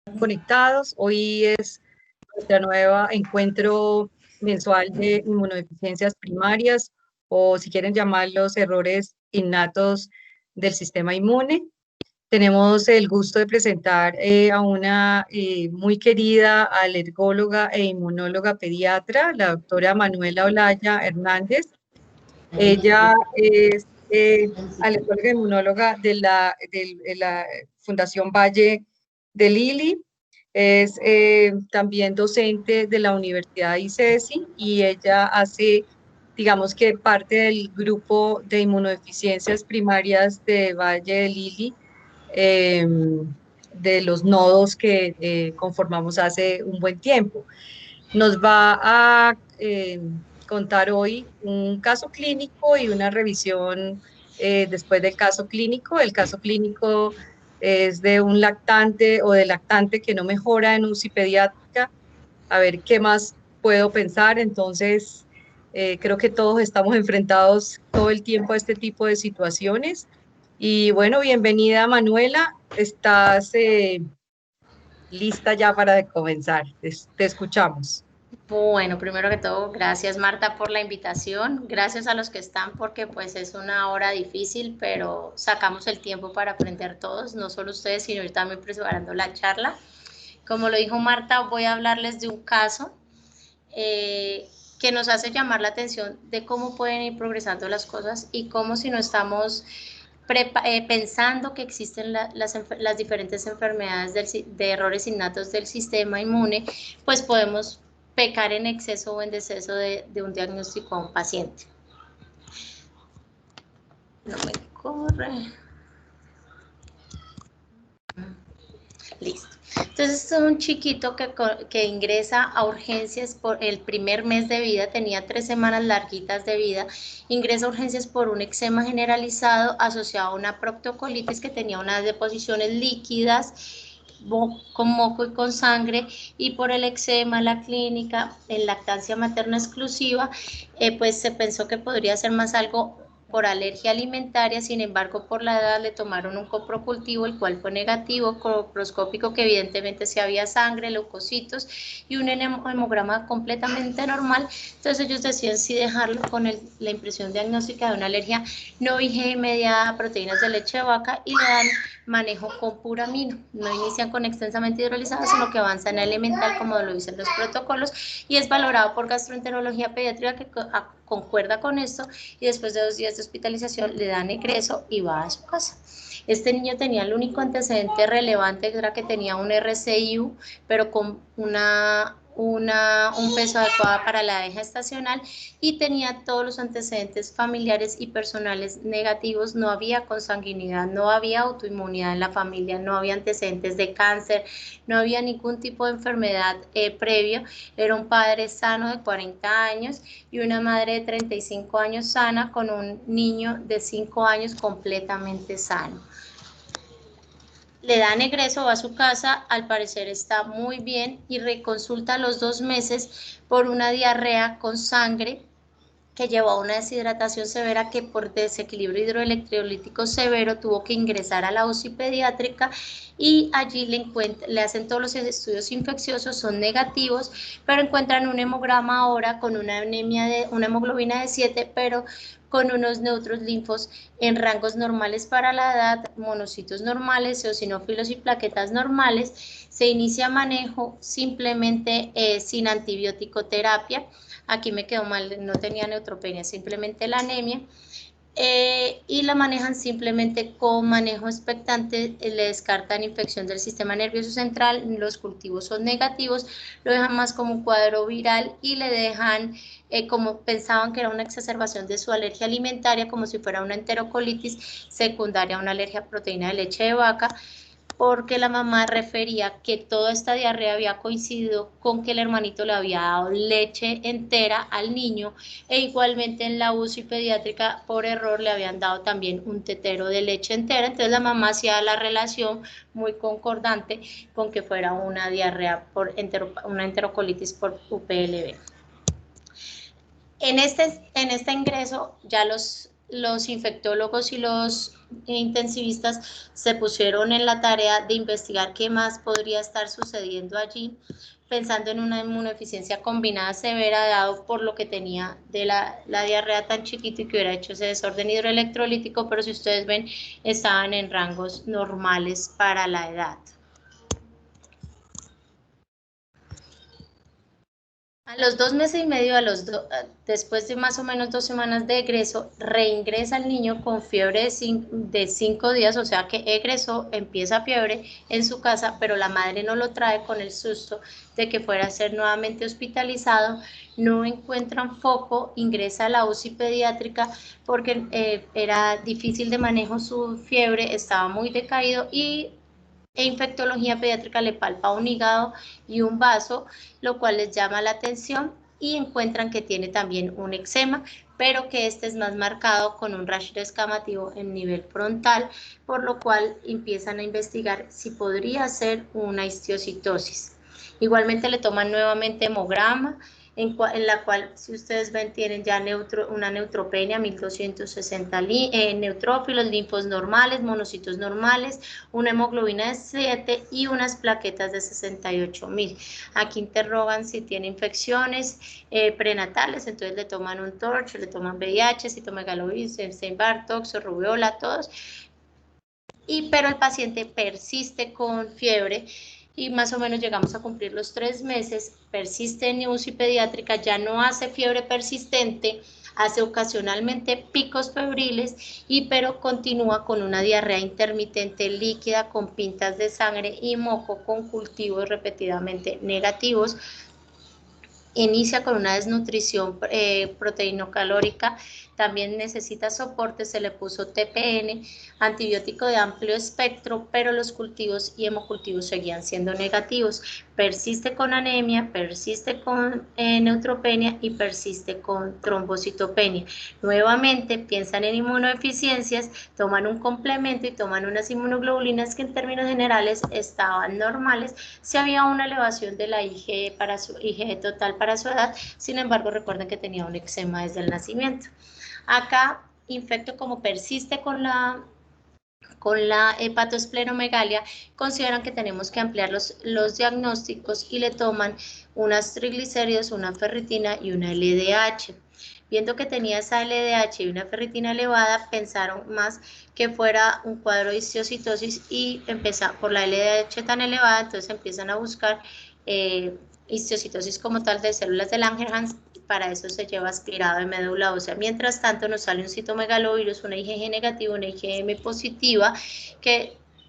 conectados. Hoy es nuestra nueva encuentro mensual de inmunodeficiencias primarias, o si quieren llamarlos errores innatos del sistema inmune. Tenemos el gusto de presentar a una muy querida alergóloga e inmunóloga pediatra, la doctora Manuela Olaya Hernández. Ella es alergóloga e inmunóloga de la Fundación Valle de Lili. Es también docente de la Universidad ICESI y ella hace, digamos que parte del grupo de inmunodeficiencias primarias de Valle de Lili, eh, de los nodos que conformamos hace un buen tiempo. Nos va a contar hoy un caso clínico y una revisión después del caso clínico. El caso clínico es de un lactante o de lactante que no mejora en UCI pediátrica. A ver qué más puedo pensar. Entonces, creo que todos estamos enfrentados todo el tiempo a este tipo de situaciones. Y bueno, bienvenida Manuela. ¿Estás lista ya para comenzar? Te escuchamos. Bueno, primero que todo, gracias Marta por la invitación, gracias a los que están porque pues es una hora difícil, pero sacamos el tiempo para aprender todos, no solo ustedes, sino yo también preparando la charla. Como lo dijo Marta, voy a hablarles de un caso que nos hace llamar la atención de cómo pueden ir progresando las cosas y cómo si no estamos pensando que existen las diferentes enfermedades de errores innatos del sistema inmune, pues podemos pecar en exceso o en deceso de un diagnóstico a un paciente. No me corre. Listo. Entonces es un chiquito que ingresa a urgencias por el primer mes de vida, tenía 3 semanas larguitas de vida, ingresa a urgencias por un eczema generalizado asociado a una proctocolitis que tenía unas deposiciones líquidas con moco y con sangre, y por el eczema, la clínica, en lactancia materna exclusiva, pues se pensó que podría ser más algo por alergia alimentaria. Sin embargo, por la edad le tomaron un coprocultivo, el cual fue negativo, coproscópico, que evidentemente sí había sangre, leucocitos y un hemograma completamente normal. Entonces ellos deciden sí dejarlo con la impresión diagnóstica de una alergia no IgE mediada a proteínas de leche de vaca, y le dan manejo con puramino. No inician con extensamente hidrolizada, sino que avanzan a elemental como lo dicen los protocolos, y es valorado por gastroenterología pediátrica, que concuerda con esto, y después de 2 días de hospitalización le dan egreso y va a su casa. Este niño tenía el único antecedente relevante, que era que tenía un RCIU, pero con un peso adecuado para la edad gestacional, y tenía todos los antecedentes familiares y personales negativos. No había consanguinidad, no había autoinmunidad en la familia, no había antecedentes de cáncer, no había ningún tipo de enfermedad previa. Era un padre sano de 40 años y una madre de 35 años sana, con un niño de 5 años completamente sano. Le dan egreso, va a su casa, al parecer está muy bien, y reconsulta a los 2 meses por una diarrea con sangre que llevó a una deshidratación severa, que por desequilibrio hidroelectrolítico severo tuvo que ingresar a la UCI pediátrica, y allí le hacen todos los estudios infecciosos, son negativos, pero encuentran un hemograma ahora con una hemoglobina de 7, pero con unos neutros linfos en rangos normales para la edad, monocitos normales, eosinófilos y plaquetas normales. Se inicia manejo simplemente sin antibiótico terapia. Aquí me quedó mal, no tenía neutropenia, simplemente la anemia. Y la manejan simplemente con manejo expectante. Le descartan infección del sistema nervioso central, los cultivos son negativos, lo dejan más como un cuadro viral, y le dejan, como pensaban que era una exacerbación de su alergia alimentaria, como si fuera una enterocolitis secundaria a una alergia a proteína de leche de vaca, porque la mamá refería que toda esta diarrea había coincidido con que el hermanito le había dado leche entera al niño, e igualmente en la UCI pediátrica por error le habían dado también un tetero de leche entera. Entonces la mamá hacía la relación muy concordante con que fuera una diarrea una enterocolitis por UPLB. En este ingreso ya los infectólogos y los intensivistas se pusieron en la tarea de investigar qué más podría estar sucediendo allí, pensando en una inmunodeficiencia combinada severa, dado por lo que tenía de la diarrea tan chiquito y que hubiera hecho ese desorden hidroelectrolítico, pero si ustedes ven, estaban en rangos normales para la edad. A los 2 meses y medio, después de más o menos 2 semanas de egreso, reingresa el niño con fiebre de 5 días, o sea que egresó, empieza fiebre en su casa, pero la madre no lo trae con el susto de que fuera a ser nuevamente hospitalizado, no encuentran foco, ingresa a la UCI pediátrica porque era difícil de manejo su fiebre, estaba muy decaído y infectología pediátrica le palpa un hígado y un vaso, lo cual les llama la atención y encuentran que tiene también un eczema, pero que este es más marcado con un rash descamativo en nivel frontal, por lo cual empiezan a investigar si podría ser una histiocitosis. Igualmente le toman nuevamente hemograma, en la cual, si ustedes ven, tienen ya una neutropenia, 1260 neutrófilos, linfos normales, monocitos normales, una hemoglobina de 7 y unas plaquetas de 68.000. Aquí interrogan si tiene infecciones prenatales, entonces le toman un torch, le toman VIH, citomegalovirus, Epstein-Barr, toxo, rubiola, todos. Pero el paciente persiste con fiebre y más o menos llegamos a cumplir los 3 meses, persiste en UCI pediátrica, ya no hace fiebre persistente, hace ocasionalmente picos febriles, pero continúa con una diarrea intermitente líquida con pintas de sangre y moco con cultivos repetidamente negativos. Inicia con una desnutrición proteínocalórica, también necesita soporte, se le puso TPN, antibiótico de amplio espectro, pero los cultivos y hemocultivos seguían siendo negativos. Persiste con anemia, persiste con neutropenia y persiste con trombocitopenia. Nuevamente piensan en inmunodeficiencias, toman un complemento y toman unas inmunoglobulinas que en términos generales estaban normales. Si había una elevación de la IgE total para su edad, sin embargo recuerden que tenía un eczema desde el nacimiento. Acá, infecto como persiste con la hepatoesplenomegalia, consideran que tenemos que ampliar los diagnósticos y le toman unas triglicéridos, una ferritina y una LDH. Viendo que tenía esa LDH y una ferritina elevada, pensaron más que fuera un cuadro de histiocytosis y por la LDH tan elevada, entonces empiezan a buscar histiocytosis como tal de células de Langerhans. Para eso se lleva aspirado de médula ósea. Mientras tanto nos sale un citomegalovirus, una IgG negativa, una IgM positiva,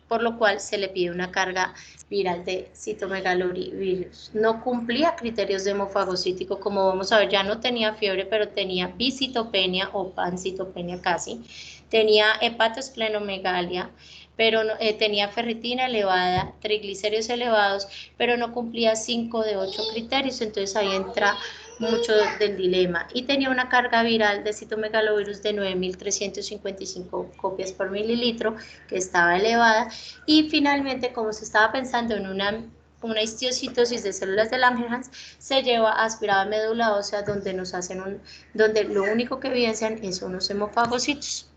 por lo cual se le pide una carga viral de citomegalovirus. No cumplía criterios de hemofagocítico, como vamos a ver, ya no tenía fiebre, pero tenía bicitopenia o pancitopenia casi, tenía hepatoesplenomegalia, pero tenía ferritina elevada, triglicéridos elevados, pero no cumplía 5 de 8 criterios, entonces ahí entra mucho del dilema, y tenía una carga viral de citomegalovirus de 9.355 copias por mililitro, que estaba elevada, y finalmente, como se estaba pensando en una histiocitosis de células de Langerhans, se lleva aspirado a médula ósea, donde donde lo único que evidencian es unos hemofagocitos.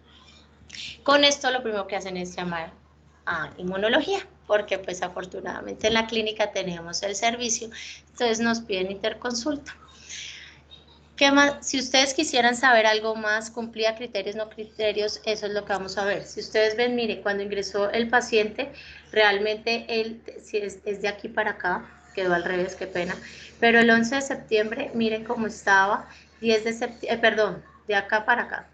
Con esto lo primero que hacen es llamar a inmunología, porque pues afortunadamente en la clínica tenemos el servicio, entonces nos piden interconsulta. ¿Qué más? Si ustedes quisieran saber algo más, cumplía criterios, no criterios, eso es lo que vamos a ver. Si ustedes ven, mire, cuando ingresó el paciente, realmente él, si es de aquí para acá, quedó al revés, qué pena, pero el 11 de septiembre, miren cómo estaba, 10 de septiembre, perdón, de acá para acá.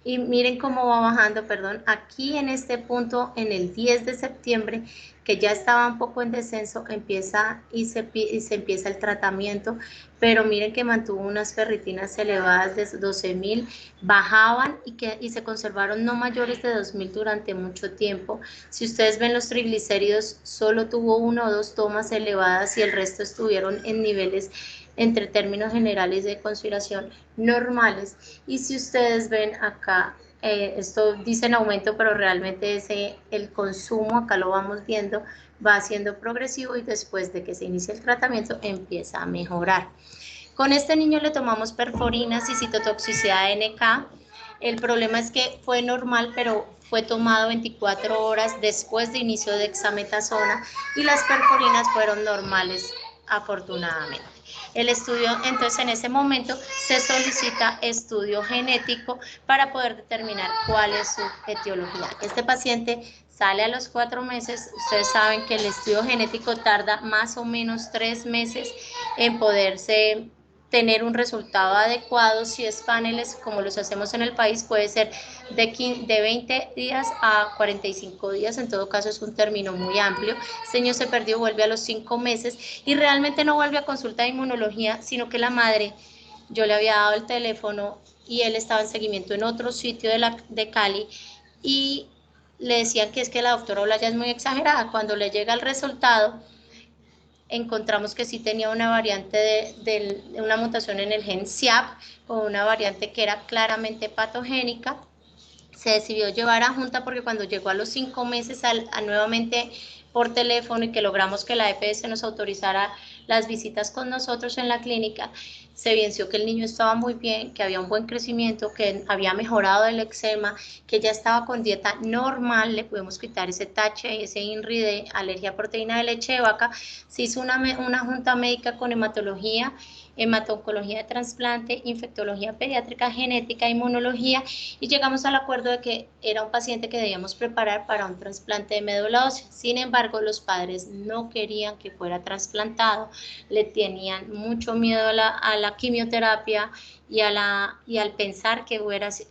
Y miren cómo va bajando, perdón, aquí en este punto, en el 10 de septiembre, que ya estaba un poco en descenso, empieza se empieza el tratamiento, pero miren que mantuvo unas ferritinas elevadas de 12.000, bajaban y se conservaron no mayores de 2.000 durante mucho tiempo. Si ustedes ven los triglicéridos, solo tuvo 1 o 2 tomas elevadas y el resto estuvieron en niveles entre términos generales de consideración normales. Y si ustedes ven acá, esto dice en aumento, pero realmente el consumo, acá lo vamos viendo, va siendo progresivo y después de que se inicia el tratamiento empieza a mejorar. Con este niño le tomamos perforinas y citotoxicidad NK. El problema es que fue normal, pero fue tomado 24 horas después de inicio de dexametasona y las percorinas fueron normales, afortunadamente. El estudio, entonces en ese momento se solicita estudio genético para poder determinar cuál es su etiología. Este paciente sale a los 4 meses, ustedes saben que el estudio genético tarda más o menos 3 meses en poderse tener un resultado adecuado. Si es paneles, como los hacemos en el país, puede ser de 20 días a 45 días, en todo caso es un término muy amplio. Este niño se perdió, vuelve a los 5 meses y realmente no vuelve a consulta de inmunología, sino que la madre, yo le había dado el teléfono y él estaba en seguimiento en otro sitio de Cali y le decían que es que la doctora Olaya es muy exagerada. Cuando le llega el resultado, encontramos que sí tenía una variante de una mutación en el gen SIAP, o una variante que era claramente patogénica. Se decidió llevar a junta porque cuando llegó a los 5 meses nuevamente por teléfono y que logramos que la EPS nos autorizara las visitas con nosotros en la clínica, se evidenció que el niño estaba muy bien, que había un buen crecimiento, que había mejorado el eczema, que ya estaba con dieta normal. Le pudimos quitar ese tache y ese INRI de alergia a proteína de leche de vaca. Se hizo una junta médica con hematología, hemato-oncología de trasplante, infectología pediátrica, genética, inmunología, y llegamos al acuerdo de que era un paciente que debíamos preparar para un trasplante de médula ósea. Sin embargo, los padres no querían que fuera trasplantado, le tenían mucho miedo a la quimioterapia y al pensar que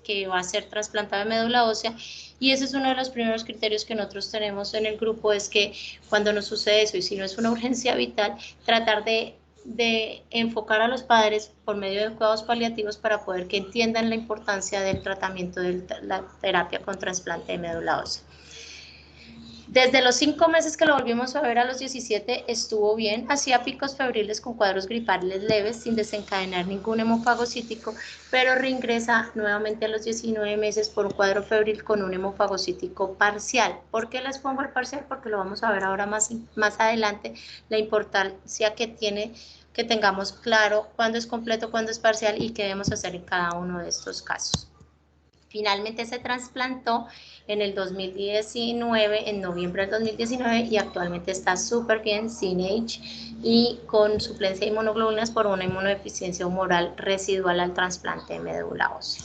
iba a ser trasplantado de médula ósea. Y ese es uno de los primeros criterios que nosotros tenemos en el grupo, es que cuando nos sucede eso, y si no es una urgencia vital, tratar de enfocar a los padres por medio de cuidados paliativos para poder que entiendan la importancia del tratamiento de la terapia con trasplante de médula ósea. Desde los 5 meses que lo volvimos a ver, a los 17 estuvo bien, hacía picos febriles con cuadros gripales leves sin desencadenar ningún hemofagocítico, pero reingresa nuevamente a los 19 meses por un cuadro febril con un hemofagocítico parcial. ¿Por qué les pongo el parcial? Porque lo vamos a ver ahora más adelante, la importancia que tiene que tengamos claro cuándo es completo, cuándo es parcial y qué debemos hacer en cada uno de estos casos. Finalmente se trasplantó en el 2019, en noviembre del 2019, y actualmente está súper bien, sin age y con suplencia de inmunoglobulinas por una inmunodeficiencia humoral residual al trasplante de médula ósea.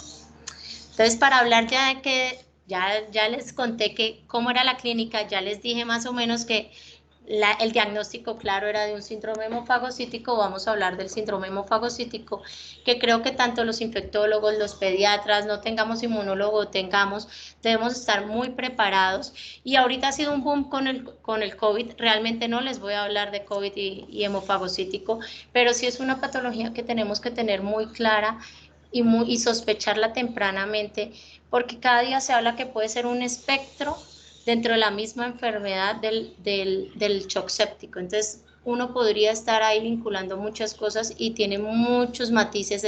Entonces, para hablar ya de que ya les conté que cómo era la clínica, ya les dije más o menos que el diagnóstico claro era de un síndrome hemofagocítico. Vamos a hablar del síndrome hemofagocítico, que creo que tanto los infectólogos, los pediatras, no tengamos inmunólogo, debemos estar muy preparados. Y ahorita ha sido un boom con el COVID. Realmente no les voy a hablar de COVID y hemofagocítico, pero sí es una patología que tenemos que tener muy clara y sospecharla tempranamente, porque cada día se habla que puede ser un espectro dentro de la misma enfermedad del shock séptico. Entonces, uno podría estar ahí vinculando muchas cosas y tiene muchos matices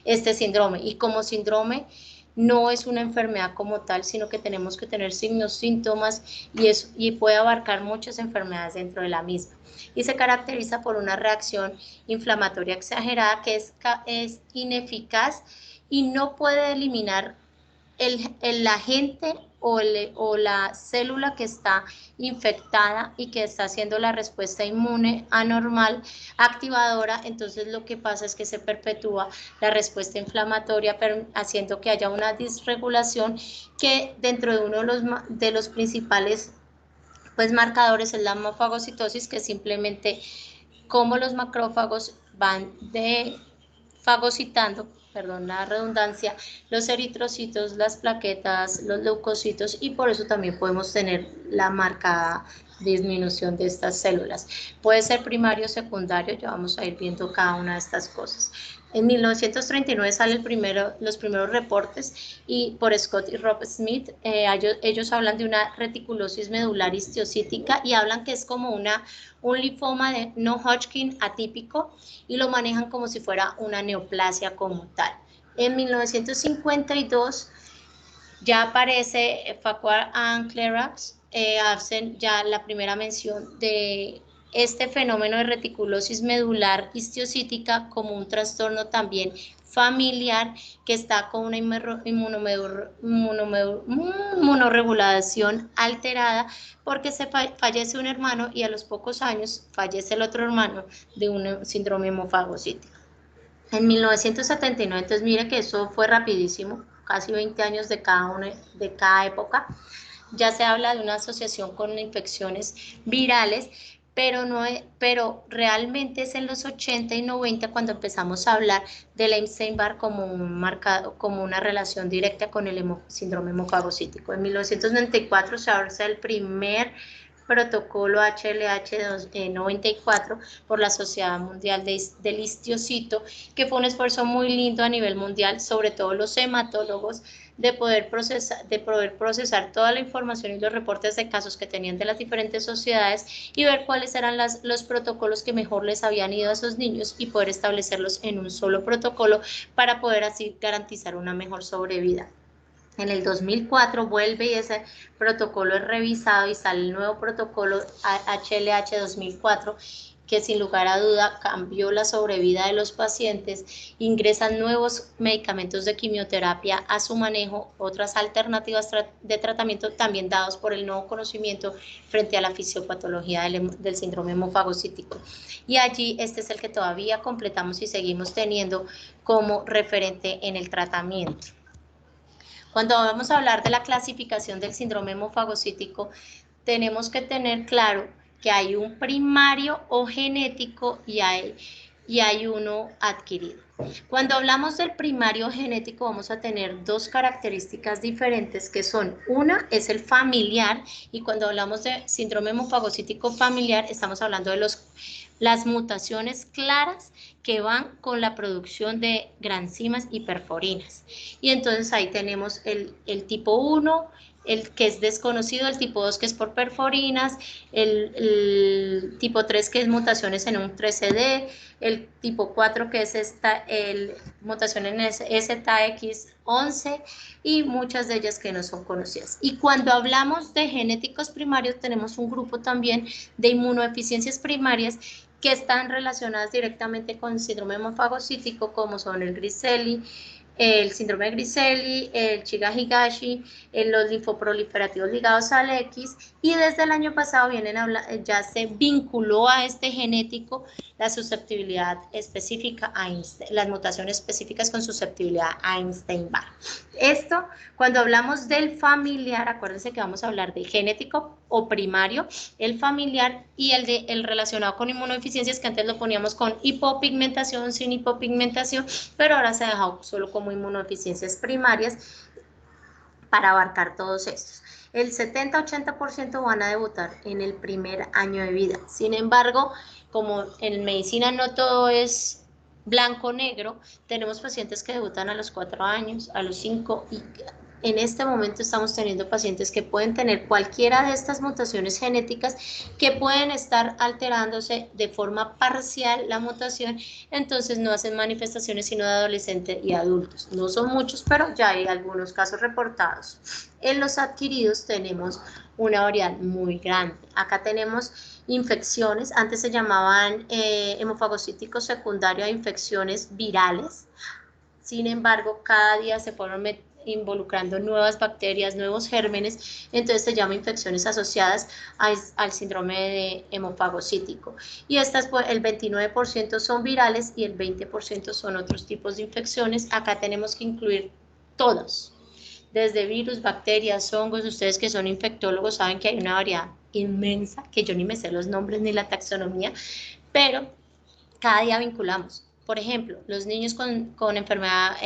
este síndrome. Y como síndrome no es una enfermedad como tal, sino que tenemos que tener signos, síntomas, y puede abarcar muchas enfermedades dentro de la misma. Y se caracteriza por una reacción inflamatoria exagerada que es ineficaz y no puede eliminar el agente o la célula que está infectada y que está haciendo la respuesta inmune anormal activadora. Entonces lo que pasa es que se perpetúa la respuesta inflamatoria, haciendo que haya una disregulación, que dentro de uno de los principales marcadores es la hemofagocitosis, que simplemente como los macrófagos van fagocitando, perdón la redundancia, los eritrocitos, las plaquetas, los leucocitos, y por eso también podemos tener la marcada disminución de estas células. Puede ser primario o secundario, ya vamos a ir viendo cada una de estas cosas. En 1939 salen los primeros reportes y por Scott y Rob Smith. Ellos hablan de una reticulosis medular histiocítica y hablan que es como un linfoma de no-Hodgkin atípico, y lo manejan como si fuera una neoplasia como tal. En 1952 ya aparece Farquhar and Clairax, hacen ya la primera mención de este fenómeno de reticulosis medular histiocítica como un trastorno también familiar que está con una inmunoregulación alterada porque fallece un hermano y a los pocos años fallece el otro hermano de un síndrome hemofagocítico. En 1979, entonces mire que eso fue rapidísimo, casi 20 años de cada época. Ya se habla de una asociación con infecciones virales, pero realmente es en los 80 y 90 cuando empezamos a hablar del Epstein-Barr como una relación directa con el síndrome hemofagocítico. En 1994 se abre el primer protocolo HLH-94 por la Sociedad Mundial del Histiocito, que fue un esfuerzo muy lindo a nivel mundial, sobre todo los hematólogos, de poder procesar toda la información y los reportes de casos que tenían de las diferentes sociedades y ver cuáles eran los protocolos que mejor les habían ido a esos niños y poder establecerlos en un solo protocolo para poder así garantizar una mejor sobrevida. En el 2004 vuelve y ese protocolo es revisado y sale el nuevo protocolo HLH 2004, que sin lugar a duda cambió la sobrevida de los pacientes, ingresan nuevos medicamentos de quimioterapia a su manejo, otras alternativas de tratamiento también dados por el nuevo conocimiento frente a la fisiopatología del síndrome hemofagocítico. Y allí este es el que todavía completamos y seguimos teniendo como referente en el tratamiento. Cuando vamos a hablar de la clasificación del síndrome hemofagocítico, tenemos que tener claro que hay un primario o genético y hay uno adquirido. Cuando hablamos del primario genético vamos a tener dos características diferentes que son, una es el familiar, y cuando hablamos de síndrome hemofagocítico familiar estamos hablando de las mutaciones claras que van con la producción de granzimas y perforinas. Y entonces ahí tenemos el tipo 1, el que es desconocido, el tipo 2 que es por perforinas, el tipo 3 que es mutaciones en un 3CD, el tipo 4 que es mutación en ZX11 y muchas de ellas que no son conocidas. Y cuando hablamos de genéticos primarios tenemos un grupo también de inmunodeficiencias primarias que están relacionadas directamente con el síndrome hemofagocítico, como son el Griscelli, el síndrome de Griscelli, el Chiga-Higashi, los linfoproliferativos ligados al X, y desde el año pasado ya se vinculó a este genético la susceptibilidad específica a Einstein, las mutaciones específicas con susceptibilidad a Epstein-Barr. Esto, cuando hablamos del familiar, acuérdense que vamos a hablar de genético o primario, el familiar y el relacionado con inmunodeficiencias, que antes lo poníamos con hipopigmentación, sin hipopigmentación, pero ahora se ha dejado solo como inmunodeficiencias primarias para abarcar todos estos. El 70-80% van a debutar en el primer año de vida. Sin embargo, como en medicina no todo es blanco-negro, tenemos pacientes que debutan a los 4 años, a los 5, y en este momento estamos teniendo pacientes que pueden tener cualquiera de estas mutaciones genéticas que pueden estar alterándose de forma parcial la mutación, entonces no hacen manifestaciones sino de adolescentes y adultos. No son muchos, pero ya hay algunos casos reportados. En los adquiridos tenemos una variedad muy grande. Acá tenemos infecciones, antes se llamaban hemofagocíticos secundarios a infecciones virales. Sin embargo, cada día se fueron involucrando nuevas bacterias, nuevos gérmenes, entonces se llama infecciones asociadas al síndrome de hemofagocítico. Y estas, pues, el 29% son virales y el 20% son otros tipos de infecciones. Acá tenemos que incluir todos, desde virus, bacterias, hongos. Ustedes que son infectólogos saben que hay una variedad inmensa, que yo ni me sé los nombres ni la taxonomía, pero cada día vinculamos. Por ejemplo, los niños con enfermedad,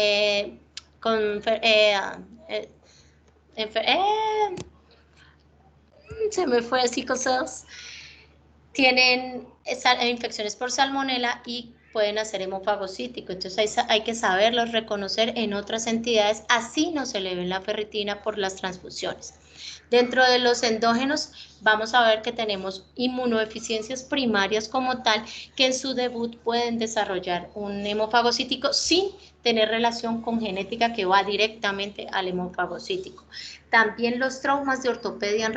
se me fue, psicosis, tienen infecciones por salmonela y pueden hacer hemofagocítico. Entonces hay que saberlos reconocer en otras entidades, así no se eleve la ferritina por las transfusiones. Dentro de los endógenos vamos a ver que tenemos inmunodeficiencias primarias como tal, que en su debut pueden desarrollar un hemofagocítico sin tener relación con genética que va directamente al hemofagocítico. También los traumas de ortopedia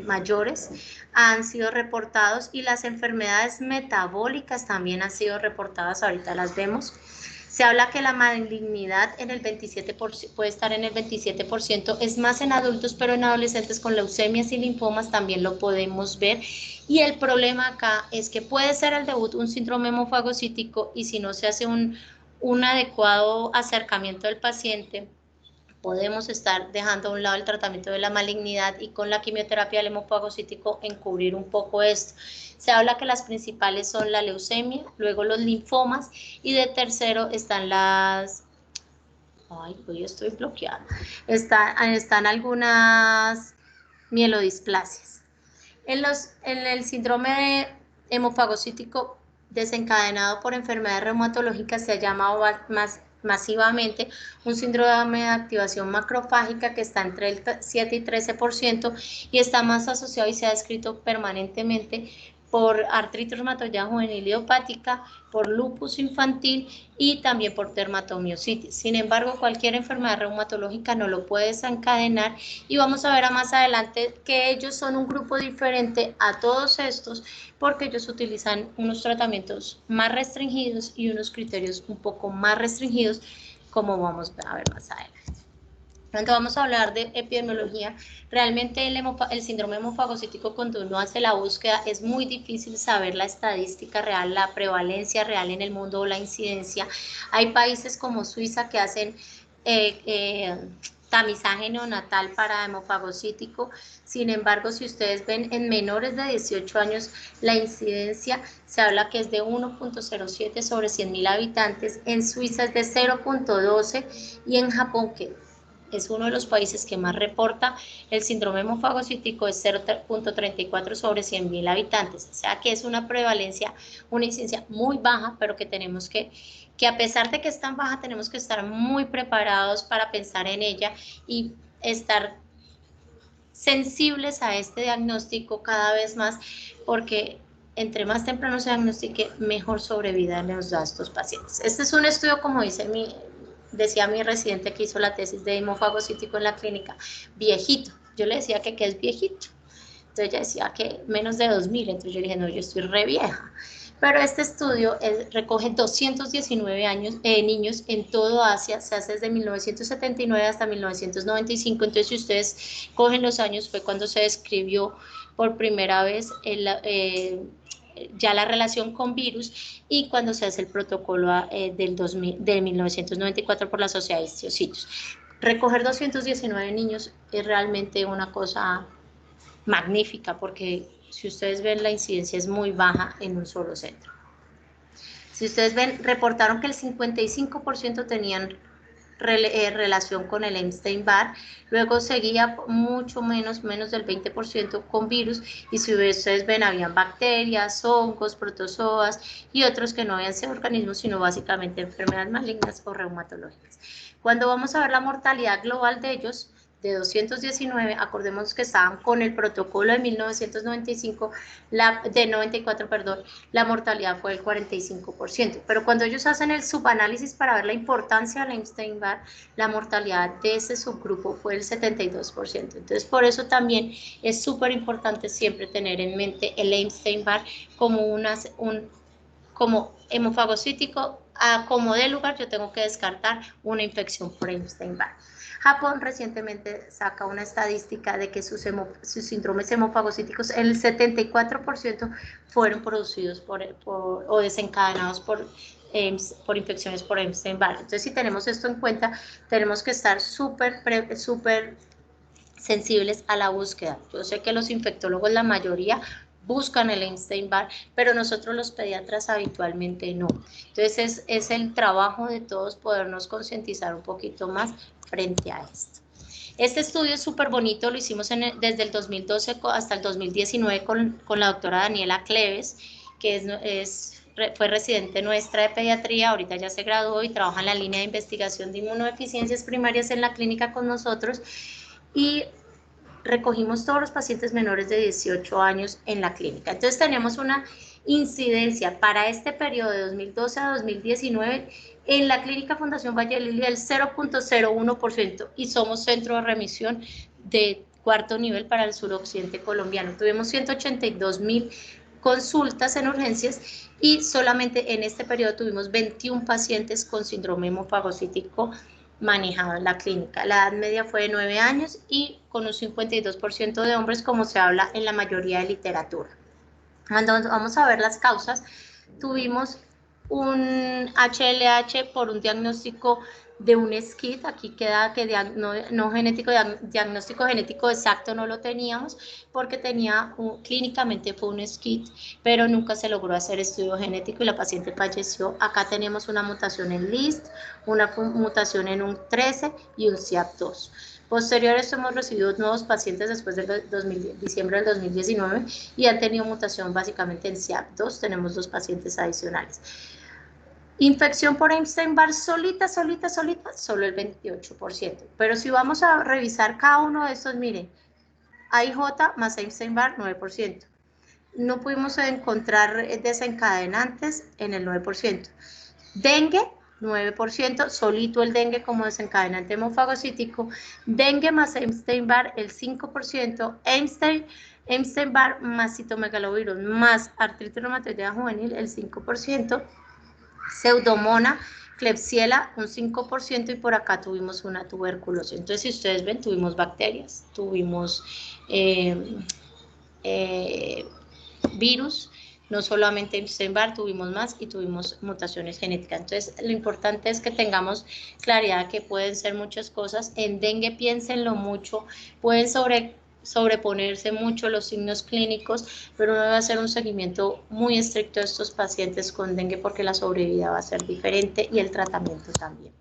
mayores han sido reportados y las enfermedades metabólicas también han sido reportadas, ahorita las vemos. Se habla que la malignidad en el 27%, puede estar en el 27%, es más en adultos, pero en adolescentes con leucemias y linfomas también lo podemos ver. Y el problema acá es que puede ser el debut un síndrome hemofagocítico y si no se hace un adecuado acercamiento del paciente, podemos estar dejando a un lado el tratamiento de la malignidad y con la quimioterapia del hemofagocítico encubrir un poco esto. Se habla que las principales son la leucemia, luego los linfomas y de tercero están las... Ay, pues yo estoy bloqueada. Están algunas mielodisplasias. En el síndrome hemofagocítico desencadenado por enfermedades reumatológicas se ha llamado más masivamente un síndrome de activación macrofágica que está entre el 7 y 13% y está más asociado y se ha descrito permanentemente por artritis reumatoidea juvenil idiopática, por lupus infantil y también por dermatomiositis. Sin embargo, cualquier enfermedad reumatológica no lo puede desencadenar y vamos a ver más adelante que ellos son un grupo diferente a todos estos porque ellos utilizan unos tratamientos más restringidos y unos criterios un poco más restringidos, como vamos a ver más adelante. Cuando vamos a hablar de epidemiología, realmente el síndrome hemofagocítico, cuando uno hace la búsqueda, es muy difícil saber la estadística real, la prevalencia real en el mundo o la incidencia. Hay países como Suiza que hacen tamizaje neonatal para hemofagocítico. Sin embargo, si ustedes ven en menores de 18 años, la incidencia se habla que es de 1.07 sobre 100.000 habitantes, en Suiza es de 0.12 y en Japón, que es uno de los países que más reporta el síndrome hemofagocítico, es 0.34 sobre 100.000 habitantes, o sea que es una prevalencia, una incidencia muy baja, pero que tenemos que a pesar de que es tan baja, tenemos que estar muy preparados para pensar en ella y estar sensibles a este diagnóstico cada vez más, porque entre más temprano se diagnostique, mejor sobrevida nos da a estos pacientes. Este es un estudio, como decía mi residente que hizo la tesis de hemofagocítico en la clínica, viejito. Yo le decía que es viejito. Entonces ella decía que menos de 2000, entonces yo le dije, no, yo estoy re vieja. Pero este estudio recoge 219 niños en todo Asia, se hace desde 1979 hasta 1995, entonces si ustedes cogen los años fue cuando se describió por primera vez ya la relación con virus y cuando se hace el protocolo de 1994 por la Sociedad de Histocitos. Recoger 219 niños es realmente una cosa magnífica porque si ustedes ven la incidencia es muy baja en un solo centro. Si ustedes ven, reportaron que el 55% tenían relación con el Epstein-Barr, luego seguía mucho menos del 20% con virus, y si ustedes ven, habían bacterias, hongos, protozoas y otros que no habían sido organismos, sino básicamente enfermedades malignas o reumatológicas. Cuando vamos a ver la mortalidad global de ellos, de 219, acordemos que estaban con el protocolo de 1995, de 94, perdón, la mortalidad fue del 45%, pero cuando ellos hacen el subanálisis para ver la importancia de la Epstein-Barr, la mortalidad de ese subgrupo fue del 72%, entonces por eso también es súper importante siempre tener en mente el Epstein-Barr como como hemofagocítico, como de lugar yo tengo que descartar una infección por Epstein-Barr. Japón recientemente saca una estadística de que sus síndromes hemofagocíticos, el 74% fueron producidos o desencadenados por infecciones por Epstein-Barr. Entonces, si tenemos esto en cuenta, tenemos que estar súper sensibles a la búsqueda. Yo sé que los infectólogos, la mayoría, buscan el Epstein-Barr, pero nosotros los pediatras habitualmente no. Entonces es el trabajo de todos podernos concientizar un poquito más frente a esto. Este estudio es súper bonito, lo hicimos desde el 2012 hasta el 2019 con la doctora Daniela Cleves, que fue residente nuestra de pediatría, ahorita ya se graduó y trabaja en la línea de investigación de inmunodeficiencias primarias en la clínica con nosotros, y recogimos todos los pacientes menores de 18 años en la clínica. Entonces tenemos una incidencia para este periodo de 2012 a 2019 en la clínica Fundación Valle del Lili del 0.01% y somos centro de remisión de cuarto nivel para el suroccidente colombiano. Tuvimos 182.000 consultas en urgencias y solamente en este periodo tuvimos 21 pacientes con síndrome hemofagocítico manejado en la clínica. La edad media fue de 9 años y con un 52% de hombres, como se habla en la mayoría de literatura. Cuando vamos a ver las causas, tuvimos un HLH por un diagnóstico de un SCID, aquí queda que diagnóstico genético exacto no lo teníamos porque clínicamente fue un SCID, pero nunca se logró hacer estudio genético y la paciente falleció. Acá tenemos una mutación en LIST, una mutación en un 13 y un CIAP2. Posterior a esto hemos recibido nuevos pacientes después de diciembre del 2019 y han tenido mutación básicamente en CIAP2, tenemos 2 pacientes adicionales. Infección por Epstein-Barr solita, solo el 28%. Pero si vamos a revisar cada uno de estos, miren, AIJ más Epstein-Barr, 9%. No pudimos encontrar desencadenantes en el 9%. Dengue, 9%, solito el dengue como desencadenante hemofagocítico. Dengue más Epstein-Barr, el 5%. Epstein-Barr más citomegalovirus más artritis reumatoidea juvenil, el 5%. Pseudomonas, Klebsiella, un 5%, y por acá tuvimos una tuberculosis. Entonces, si ustedes ven, tuvimos bacterias, tuvimos virus, no solamente Epstein-Barr, tuvimos más y tuvimos mutaciones genéticas. Entonces, lo importante es que tengamos claridad que pueden ser muchas cosas. En dengue, piénsenlo mucho, pueden sobreponerse mucho los signos clínicos, pero uno debe hacer un seguimiento muy estricto de estos pacientes con dengue porque la sobrevida va a ser diferente y el tratamiento también.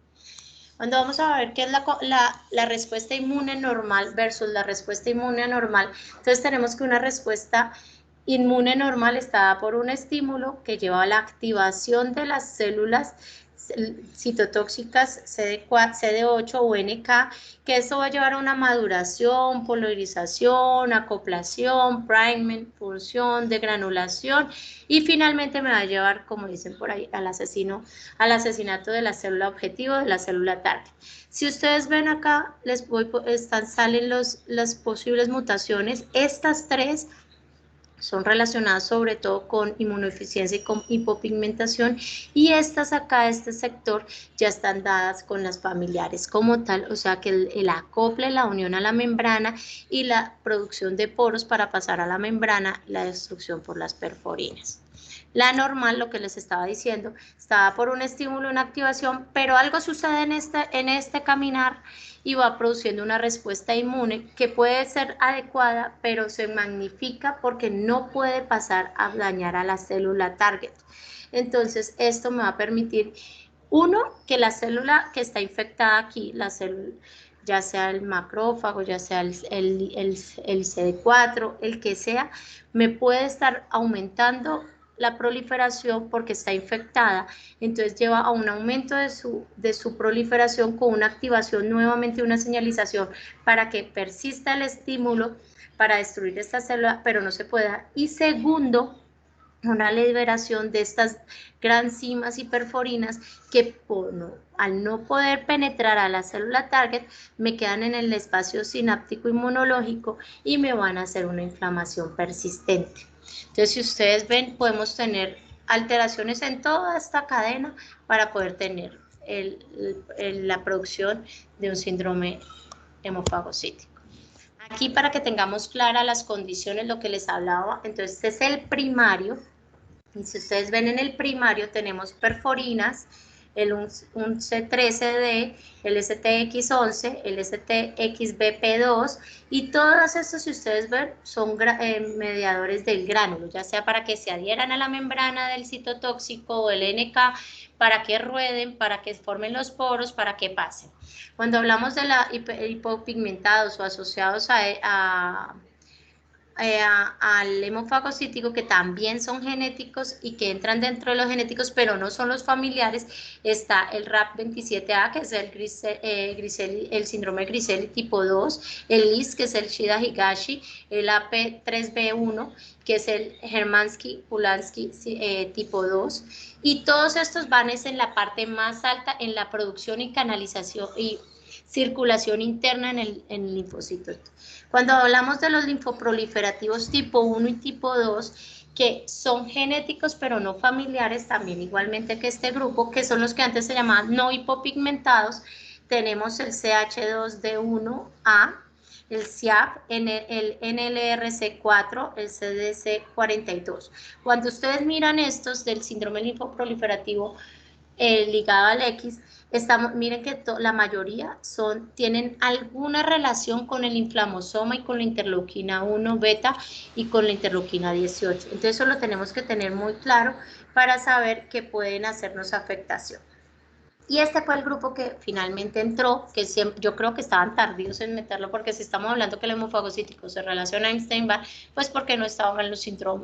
Cuando vamos a ver qué es la respuesta inmune normal versus la respuesta inmune anormal, entonces tenemos que una respuesta inmune normal está dada por un estímulo que lleva a la activación de las células citotóxicas CD8 o NK, que eso va a llevar a una maduración, polarización, acoplación, priming, función, degranulación y finalmente me va a llevar, como dicen por ahí, al asesinato de la célula objetivo, de la célula target. Si ustedes ven acá, salen las posibles mutaciones. Estas 3 son relacionadas sobre todo con inmunodeficiencia y con hipopigmentación, y estas acá, este sector, ya están dadas con las familiares como tal, o sea que el acople, la unión a la membrana y la producción de poros para pasar a la membrana, la destrucción por las perforinas. La normal, lo que les estaba diciendo, estaba por un estímulo, una activación, pero algo sucede en este caminar y va produciendo una respuesta inmune que puede ser adecuada, pero se magnifica porque no puede pasar a dañar a la célula target. Entonces, esto me va a permitir, uno, que la célula que está infectada aquí, la célula, ya sea el macrófago, ya sea el CD4, el que sea, me puede estar aumentando la proliferación porque está infectada, entonces lleva a un aumento de su proliferación con una activación nuevamente, una señalización para que persista el estímulo para destruir esta célula, pero no se pueda. Y segundo, una liberación de estas granzimas y perforinas que al no poder penetrar a la célula target me quedan en el espacio sináptico inmunológico y me van a hacer una inflamación persistente. Entonces, si ustedes ven, podemos tener alteraciones en toda esta cadena para poder tener la producción de un síndrome hemofagocítico. Aquí, para que tengamos claras las condiciones, lo que les hablaba, entonces este es el primario. Y si ustedes ven en el primario tenemos perforinas, un C13D, el STX11, el STXBP2 y todos estos, si ustedes ven, son mediadores del gránulo, ya sea para que se adhieran a la membrana del citotóxico o el NK, para que rueden, para que formen los poros, para que pasen. Cuando hablamos de la hipopigmentados o asociados al hemofagocítico, que también son genéticos y que entran dentro de los genéticos, pero no son los familiares, está el RAP27A, que es el síndrome Griscelli tipo 2, el LIS, que es el Shida-Higashi, el AP3B1, que es el Hermansky-Pulansky tipo 2, y todos estos van en la parte más alta en la producción y canalización circulación interna en el linfocito. Cuando hablamos de los linfoproliferativos tipo 1 y tipo 2, que son genéticos pero no familiares, también igualmente que este grupo, que son los que antes se llamaban no hipopigmentados, tenemos el CH2D1A, el SIAP, el NLRC4, el CDC42. Cuando ustedes miran estos del síndrome linfoproliferativo ligado al X, miren que la mayoría tienen alguna relación con el inflamosoma y con la interleuquina 1 beta y con la interleuquina 18. Entonces eso lo tenemos que tener muy claro para saber que pueden hacernos afectación. Y este fue el grupo que finalmente entró, que yo creo que estaban tardíos en meterlo, porque si estamos hablando que el hemofagocítico se relaciona a Epstein-Barr, pues porque no estaban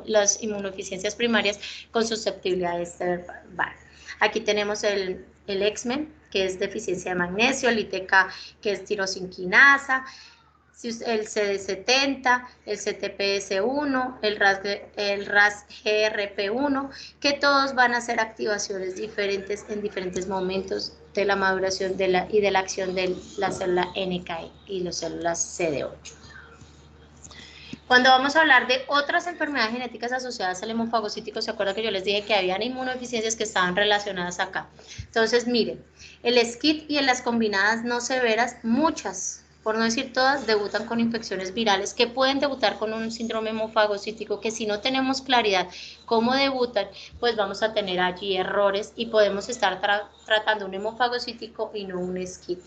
las inmunodeficiencias primarias con susceptibilidad de Epstein-Barr. Aquí tenemos el X-Men, que es deficiencia de magnesio, el ITK, que es tirosinquinasa, el CD70, el CTPS1, el RAS-GRP1, que todos van a hacer activaciones diferentes en diferentes momentos de la maduración y de la acción de la célula NK y las células CD8. Cuando vamos a hablar de otras enfermedades genéticas asociadas al hemofagocítico, ¿se acuerdan que yo les dije que habían inmunodeficiencias que estaban relacionadas acá? Entonces, miren, el SCID y en las combinadas no severas, muchas, por no decir todas, debutan con infecciones virales que pueden debutar con un síndrome hemofagocítico, que si no tenemos claridad cómo debutan, pues vamos a tener allí errores y podemos estar tratando un hemofagocítico y no un SCID.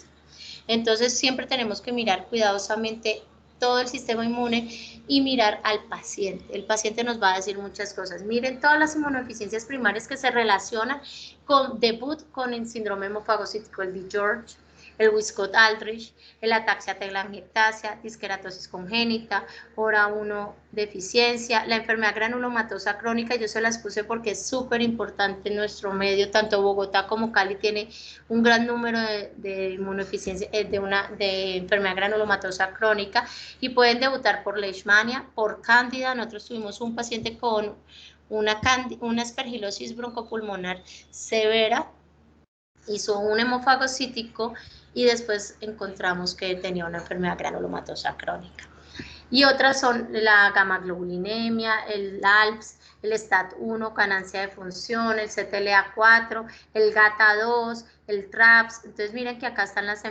Entonces, siempre tenemos que mirar cuidadosamente todo el sistema inmune y mirar al paciente. El paciente nos va a decir muchas cosas. Miren todas las inmunodeficiencias primarias que se relacionan con debut con el síndrome hemofagocítico, el B. George, el Wiskott-Aldrich, el ataxia telangiectasia, disqueratosis congénita, HORA1 deficiencia, la enfermedad granulomatosa crónica. Yo se las puse porque es súper importante en nuestro medio. Tanto Bogotá como Cali tiene un gran número de inmunodeficiencia, de enfermedad granulomatosa crónica, y pueden debutar por leishmania, por cándida. Nosotros tuvimos un paciente con una aspergilosis broncopulmonar severa, hizo un hemofagocítico y después encontramos que tenía una enfermedad granulomatosa crónica. Y otras son la gamma-globulinemia, el ALPS, el STAT1, ganancia de función, el CTLA4, el GATA2, el TRAPS. Entonces miren que acá están las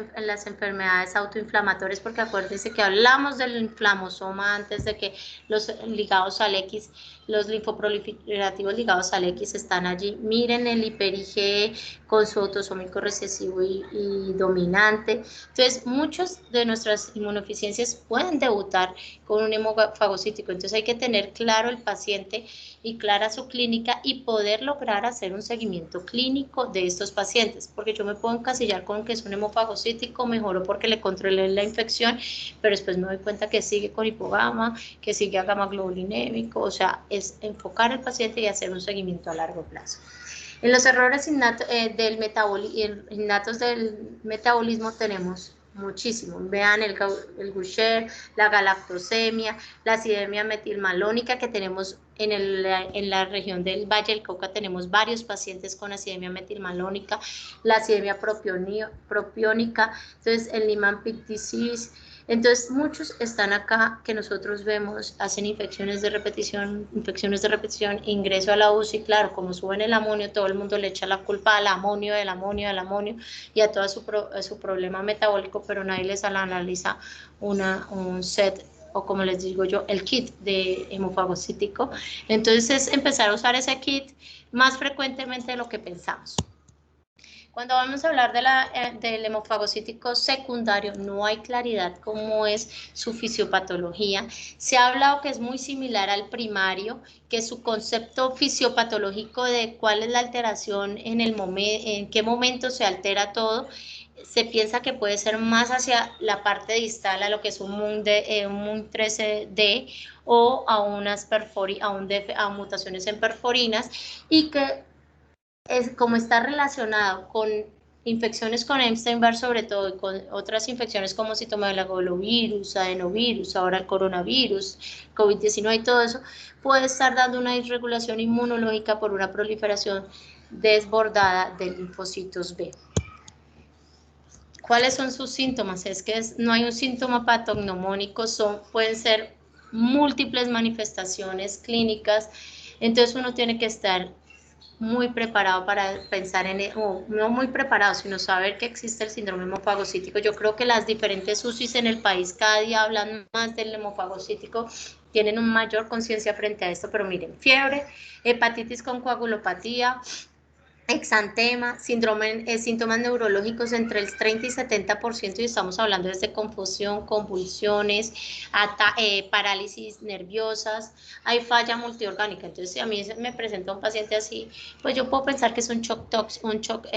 enfermedades autoinflamatorias, porque acuérdense que hablamos del inflamosoma antes de que los ligados al X, los linfoproliferativos ligados al X están allí. Miren el hiper-IgE con su autosómico recesivo y dominante. Entonces muchos de nuestras inmunodeficiencias pueden debutar con un hemofagocítico. Entonces hay que tener claro el paciente y clara su clínica y poder lograr hacer un seguimiento clínico de estos pacientes, porque yo me puedo encasillar con que es un hemofagocítico, mejoro porque le controlé la infección, pero después me doy cuenta que sigue con hipogama, que sigue a gamma globulinémico. O sea, es enfocar al paciente y hacer un seguimiento a largo plazo. En los errores innatos del metabolismo tenemos muchísimo. Vean el Gaucher, la galactosemia, la acidemia metilmalónica, que tenemos en la región del Valle del Cauca, tenemos varios pacientes con acidemia metilmalónica, la acidemia propiónica, entonces el Niemann-Pick disease. Entonces muchos están acá que nosotros vemos, hacen infecciones de repetición, ingreso a la UCI. Claro, como suben el amonio, todo el mundo le echa la culpa al amonio, y a todo su problema metabólico, pero nadie les analiza un set, o como les digo yo, el kit de hemofagocítico. Entonces empezar a usar ese kit más frecuentemente de lo que pensamos. Cuando vamos a hablar del hemofagocítico secundario, no hay claridad cómo es su fisiopatología. Se ha hablado que es muy similar al primario, que su concepto fisiopatológico de cuál es la alteración, en qué momento se altera todo, se piensa que puede ser más hacia la parte distal, a lo que es un MUN13D, o a a mutaciones en perforinas, y que como está relacionado con infecciones con Epstein-Barr, sobre todo, y con otras infecciones como citomegalovirus, adenovirus, ahora el coronavirus, COVID-19 y todo eso, puede estar dando una disregulación inmunológica por una proliferación desbordada de linfocitos B. ¿Cuáles son sus síntomas? Es que no hay un síntoma patognomónico, pueden ser múltiples manifestaciones clínicas, entonces uno tiene que estar muy preparado para pensar o no muy preparado, sino saber que existe el síndrome hemofagocítico. Yo creo que las diferentes UCIs en el país cada día hablan más del hemofagocítico, tienen una mayor conciencia frente a esto, pero miren, fiebre, hepatitis con coagulopatía, exantema, síntomas neurológicos entre el 30 y 70%, y estamos hablando desde confusión, convulsiones, parálisis nerviosas, hay falla multiorgánica. Entonces, si a mí me presenta un paciente así, pues yo puedo pensar que es un shock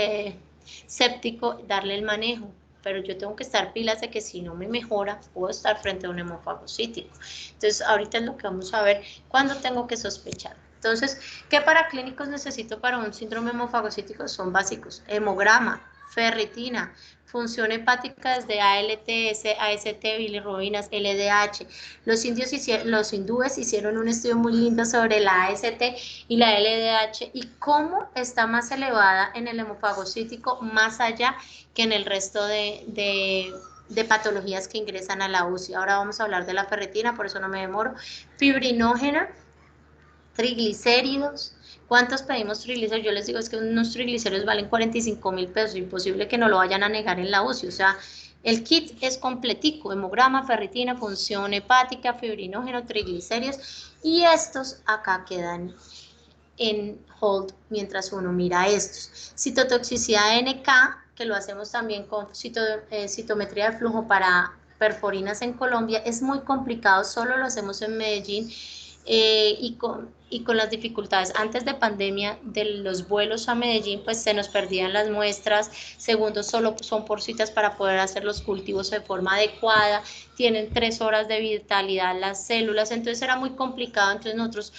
séptico, darle el manejo, pero yo tengo que estar pilas de que si no me mejora, puedo estar frente a un hemofagocítico. Entonces, ahorita es lo que vamos a ver cuando tengo que sospechar. Entonces, ¿qué paraclínicos necesito para un síndrome hemofagocítico? Son básicos: hemograma, ferritina, función hepática desde ALTS, AST, bilirrubinas, LDH. Los hindúes hicieron un estudio muy lindo sobre la AST y la LDH y cómo está más elevada en el hemofagocítico más allá que en el resto de patologías que ingresan a la UCI. Ahora vamos a hablar de la ferritina, por eso no me demoro. Fibrinógena, triglicéridos. ¿Cuántos pedimos triglicéridos? Yo les digo, es que unos triglicéridos valen 45.000 pesos, imposible que no lo vayan a negar en la UCI, o sea, el kit es completico: hemograma, ferritina, función hepática, fibrinógeno, triglicéridos, y estos acá quedan en hold mientras uno mira estos. Citotoxicidad NK, que lo hacemos también con citometría de flujo para perforinas en Colombia, es muy complicado, solo lo hacemos en Medellín. Y con las dificultades antes de pandemia de los vuelos a Medellín, pues se nos perdían las muestras. Segundo, solo son por citas para poder hacer los cultivos de forma adecuada, tienen 3 horas de vitalidad las células, entonces era muy complicado. Entonces nosotros,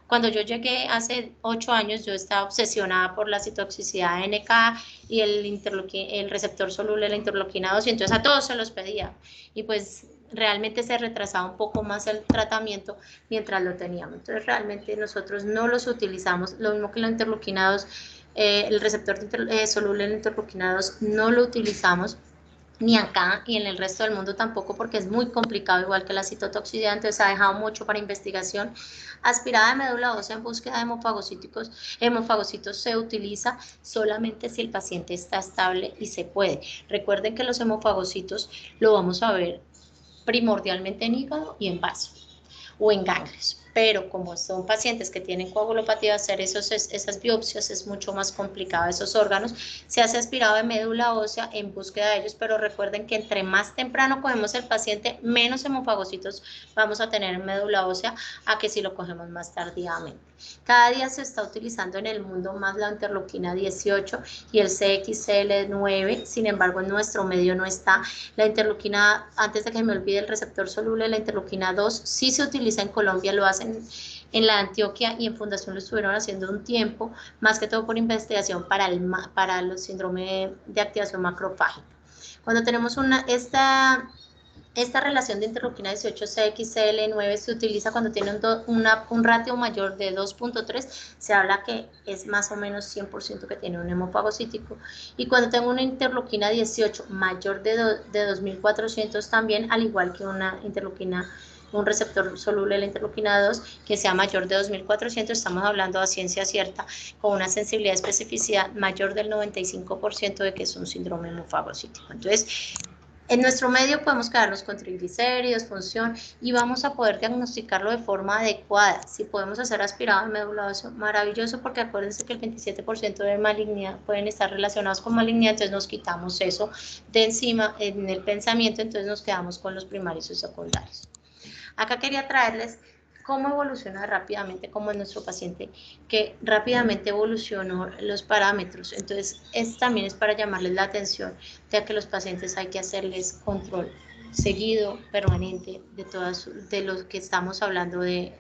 cuando yo llegué hace 8 años, yo estaba obsesionada por la citotoxicidad NK y el receptor soluble de la interleuquina 2, y entonces a todos se los pedía, y pues realmente se retrasaba un poco más el tratamiento mientras lo teníamos. Entonces realmente nosotros no los utilizamos, lo mismo que la interleuquina 2, el receptor soluble en la interleuquina 2 no lo utilizamos, ni acá y en el resto del mundo tampoco, porque es muy complicado, igual que la citotoxicidad, entonces ha dejado mucho para investigación. Aspirada de médula ósea en búsqueda de hemofagocitos se utiliza solamente si el paciente está estable y se puede. Recuerden que los hemofagocitos lo vamos a ver primordialmente en hígado y en vaso o en ganglios, pero como son pacientes que tienen coagulopatía, hacer esas biopsias es mucho más complicado. Esos órganos se hace aspirado de médula ósea en búsqueda de ellos, pero recuerden que entre más temprano cogemos el paciente, menos hemofagocitos vamos a tener en médula ósea a que si lo cogemos más tardíamente. Cada día se está utilizando en el mundo más la interleuquina 18 y el CXCL9, sin embargo en nuestro medio no está. La interleuquina, antes de que me olvide el receptor soluble, la interleuquina 2 sí se utiliza en Colombia, lo hacen en la Antioquia y en Fundación lo estuvieron haciendo un tiempo, más que todo por investigación para los síndromes de activación macrofágica. Cuando tenemos esta relación de interleuquina 18 CXCL9 se utiliza cuando tiene un ratio mayor de 2.3, se habla que es más o menos 100% que tiene un hemofagocítico, y cuando tengo una interleuquina 18 mayor de 2.400 también, al igual que una interleuquina, un receptor soluble de la interleuquina 2 que sea mayor de 2.400, estamos hablando a ciencia cierta con una sensibilidad y especificidad mayor del 95% de que es un síndrome hemofagocítico. Entonces, en nuestro medio podemos quedarnos con triglicéridos, función, y vamos a poder diagnosticarlo de forma adecuada. Si podemos hacer aspirado de médula ósea, maravilloso, porque acuérdense que el 27% de malignidad pueden estar relacionados con malignidad, entonces nos quitamos eso de encima en el pensamiento, entonces nos quedamos con los primarios y secundarios. Acá quería traerles cómo evoluciona rápidamente, como en nuestro paciente, que rápidamente evolucionó los parámetros. Entonces, también es para llamarles la atención, ya que los pacientes hay que hacerles control seguido, permanente, de lo que estamos hablando del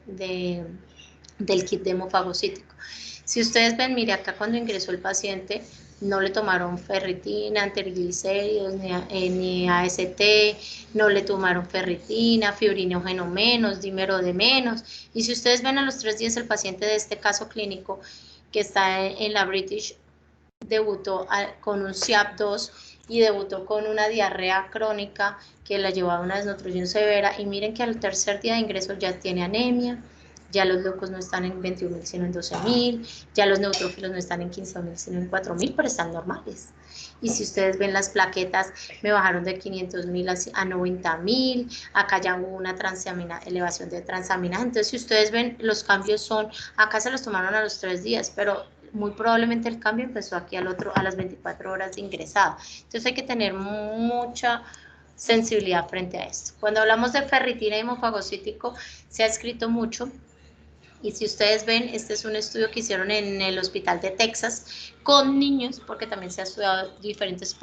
kit de hemofagocítico. Si ustedes ven, mire acá cuando ingresó el paciente, no le tomaron ferritina, triglicéridos, ni AST, no le tomaron ferritina, fibrinógeno menos, dímero de menos. Y si ustedes ven a los 3 días, el paciente de este caso clínico que está en la British debutó con un CIAP2 y debutó con una diarrea crónica que la llevaba a una desnutrición severa, y miren que al tercer día de ingreso ya tiene anemia, ya los leucos no están en 21.000 sino en 12.000, ya los neutrófilos no están en 15.000 sino en 4.000, pero están normales. Y si ustedes ven las plaquetas, me bajaron de 500.000 a 90.000, acá ya hubo una elevación de transaminaje. Entonces, si ustedes ven, los cambios son, acá se los tomaron a los 3 días, pero muy probablemente el cambio empezó aquí a las 24 horas de ingresado. Entonces hay que tener mucha sensibilidad frente a esto. Cuando hablamos de ferritina y hemofagocítico, se ha escrito mucho. Y si ustedes ven, este es un estudio que hicieron en el hospital de Texas con niños, porque también se ha estudiado diferentes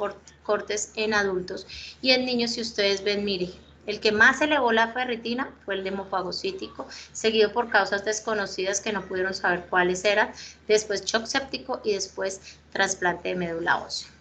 cortes en adultos. Y en niños, si ustedes ven, mire, el que más elevó la ferritina fue el hemofagocítico, seguido por causas desconocidas que no pudieron saber cuáles eran, después shock séptico y después trasplante de médula ósea.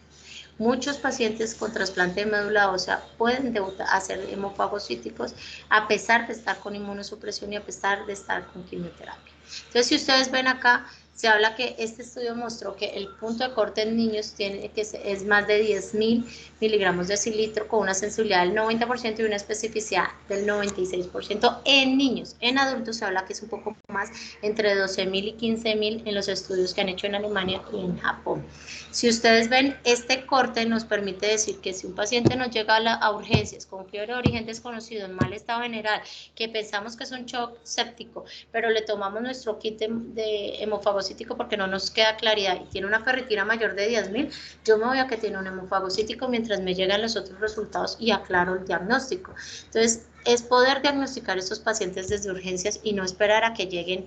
Muchos pacientes con trasplante de médula ósea pueden hacer hemofagocíticos a pesar de estar con inmunosupresión y a pesar de estar con quimioterapia. Entonces, si ustedes ven acá, se habla que este estudio mostró que el punto de corte en niños es más de 10.000 miligramos de cilitro con una sensibilidad del 90% y una especificidad del 96% en niños. En adultos se habla que es un poco más, entre 12.000 y 15.000 en los estudios que han hecho en Alemania y en Japón. Si ustedes ven, este corte nos permite decir que si un paciente nos llega a urgencias con fiebre de origen desconocido, en mal estado general, que pensamos que es un shock séptico, pero le tomamos nuestro kit de hemofagocítico porque no nos queda claridad y tiene una ferritina mayor de 10.000, yo me voy a que tiene un hemofagocítico mientras me llegan los otros resultados y aclaro el diagnóstico. Entonces, es poder diagnosticar a estos pacientes desde urgencias y no esperar a que lleguen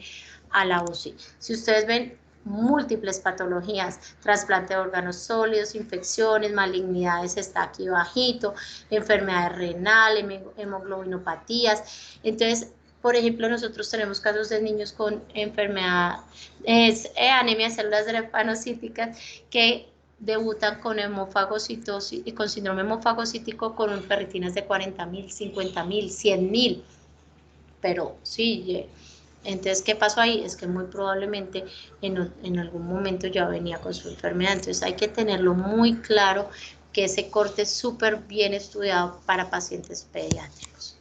a la UCI. Si ustedes ven, múltiples patologías, trasplante de órganos sólidos, infecciones, malignidades está aquí bajito, enfermedades renales, hemoglobinopatías. Entonces, por ejemplo, nosotros tenemos casos de niños con enfermedades, anemia de células drepanocíticas que debutan con hemofagocitosis y con síndrome hemofagocítico con ferritinas de 40.000, 50.000, 100.000. Pero sí, entonces, ¿qué pasó ahí? Es que muy probablemente en algún momento ya venía con su enfermedad. Entonces, hay que tenerlo muy claro que ese corte es súper bien estudiado para pacientes pediátricos.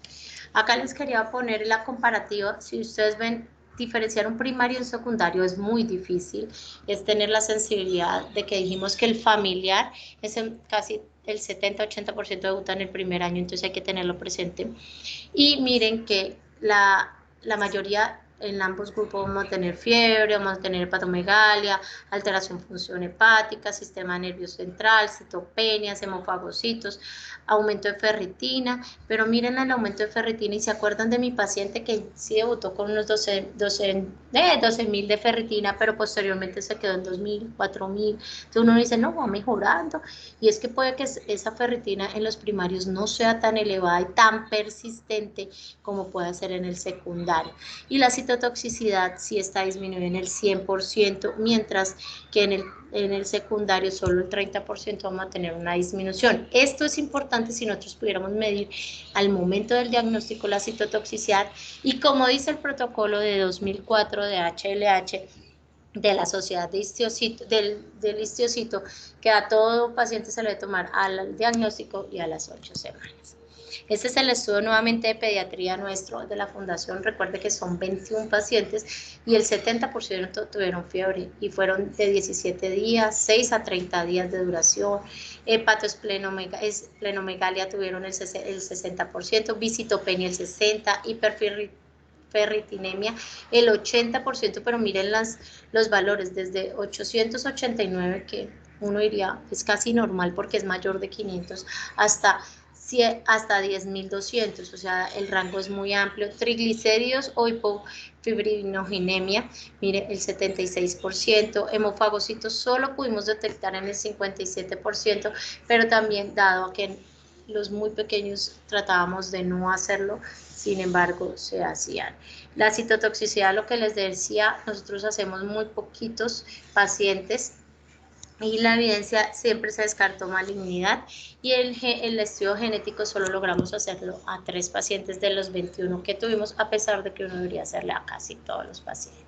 Acá les quería poner la comparativa. Si ustedes ven, diferenciar un primario y un secundario es muy difícil. Es tener la sensibilidad de que dijimos que el familiar es casi el 70-80% debuta en el primer año, entonces hay que tenerlo presente. Y miren que la mayoría en ambos grupos vamos a tener fiebre, vamos a tener hepatomegalia, alteración función hepática, sistema nervioso central, citopenias, hemofagocitos, aumento de ferritina, pero miren el aumento de ferritina y se acuerdan de mi paciente que sí debutó con unos 12.000 de ferritina, pero posteriormente se quedó en 2.000, 4.000, entonces uno dice, no, va mejorando, y es que puede que esa ferritina en los primarios no sea tan elevada y tan persistente como puede ser en el secundario, y la citotoxicidad sí está disminuida en el 100%, mientras que en el secundario solo el 30% vamos a tener una disminución. Esto es importante si nosotros pudiéramos medir al momento del diagnóstico la citotoxicidad, y como dice el protocolo de 2004 de HLH, de la sociedad de del histiocito, que a todo paciente se le debe tomar al diagnóstico y a las 8 semanas. Este es el estudio nuevamente de pediatría nuestro de la fundación. Recuerde que son 21 pacientes y el 70% tuvieron fiebre y fueron de 17 días, 6 a 30 días de duración. Hepatosplenomegalia tuvieron el 60%, visitopenia el 60%, hiperferritinemia el 80%, pero miren los valores desde 889, que uno diría es casi normal porque es mayor de 500, hasta 10.200, o sea, el rango es muy amplio. Triglicéridos o hipofibrinogenemia, mire, el 76%, hemofagocitos solo pudimos detectar en el 57%, pero también dado que los muy pequeños tratábamos de no hacerlo, sin embargo, se hacían. La citotoxicidad, lo que les decía, nosotros hacemos muy poquitos pacientes, y la evidencia siempre se descartó malignidad, y el estudio genético solo logramos hacerlo a 3 pacientes de los 21 que tuvimos, a pesar de que uno debería hacerle a casi todos los pacientes.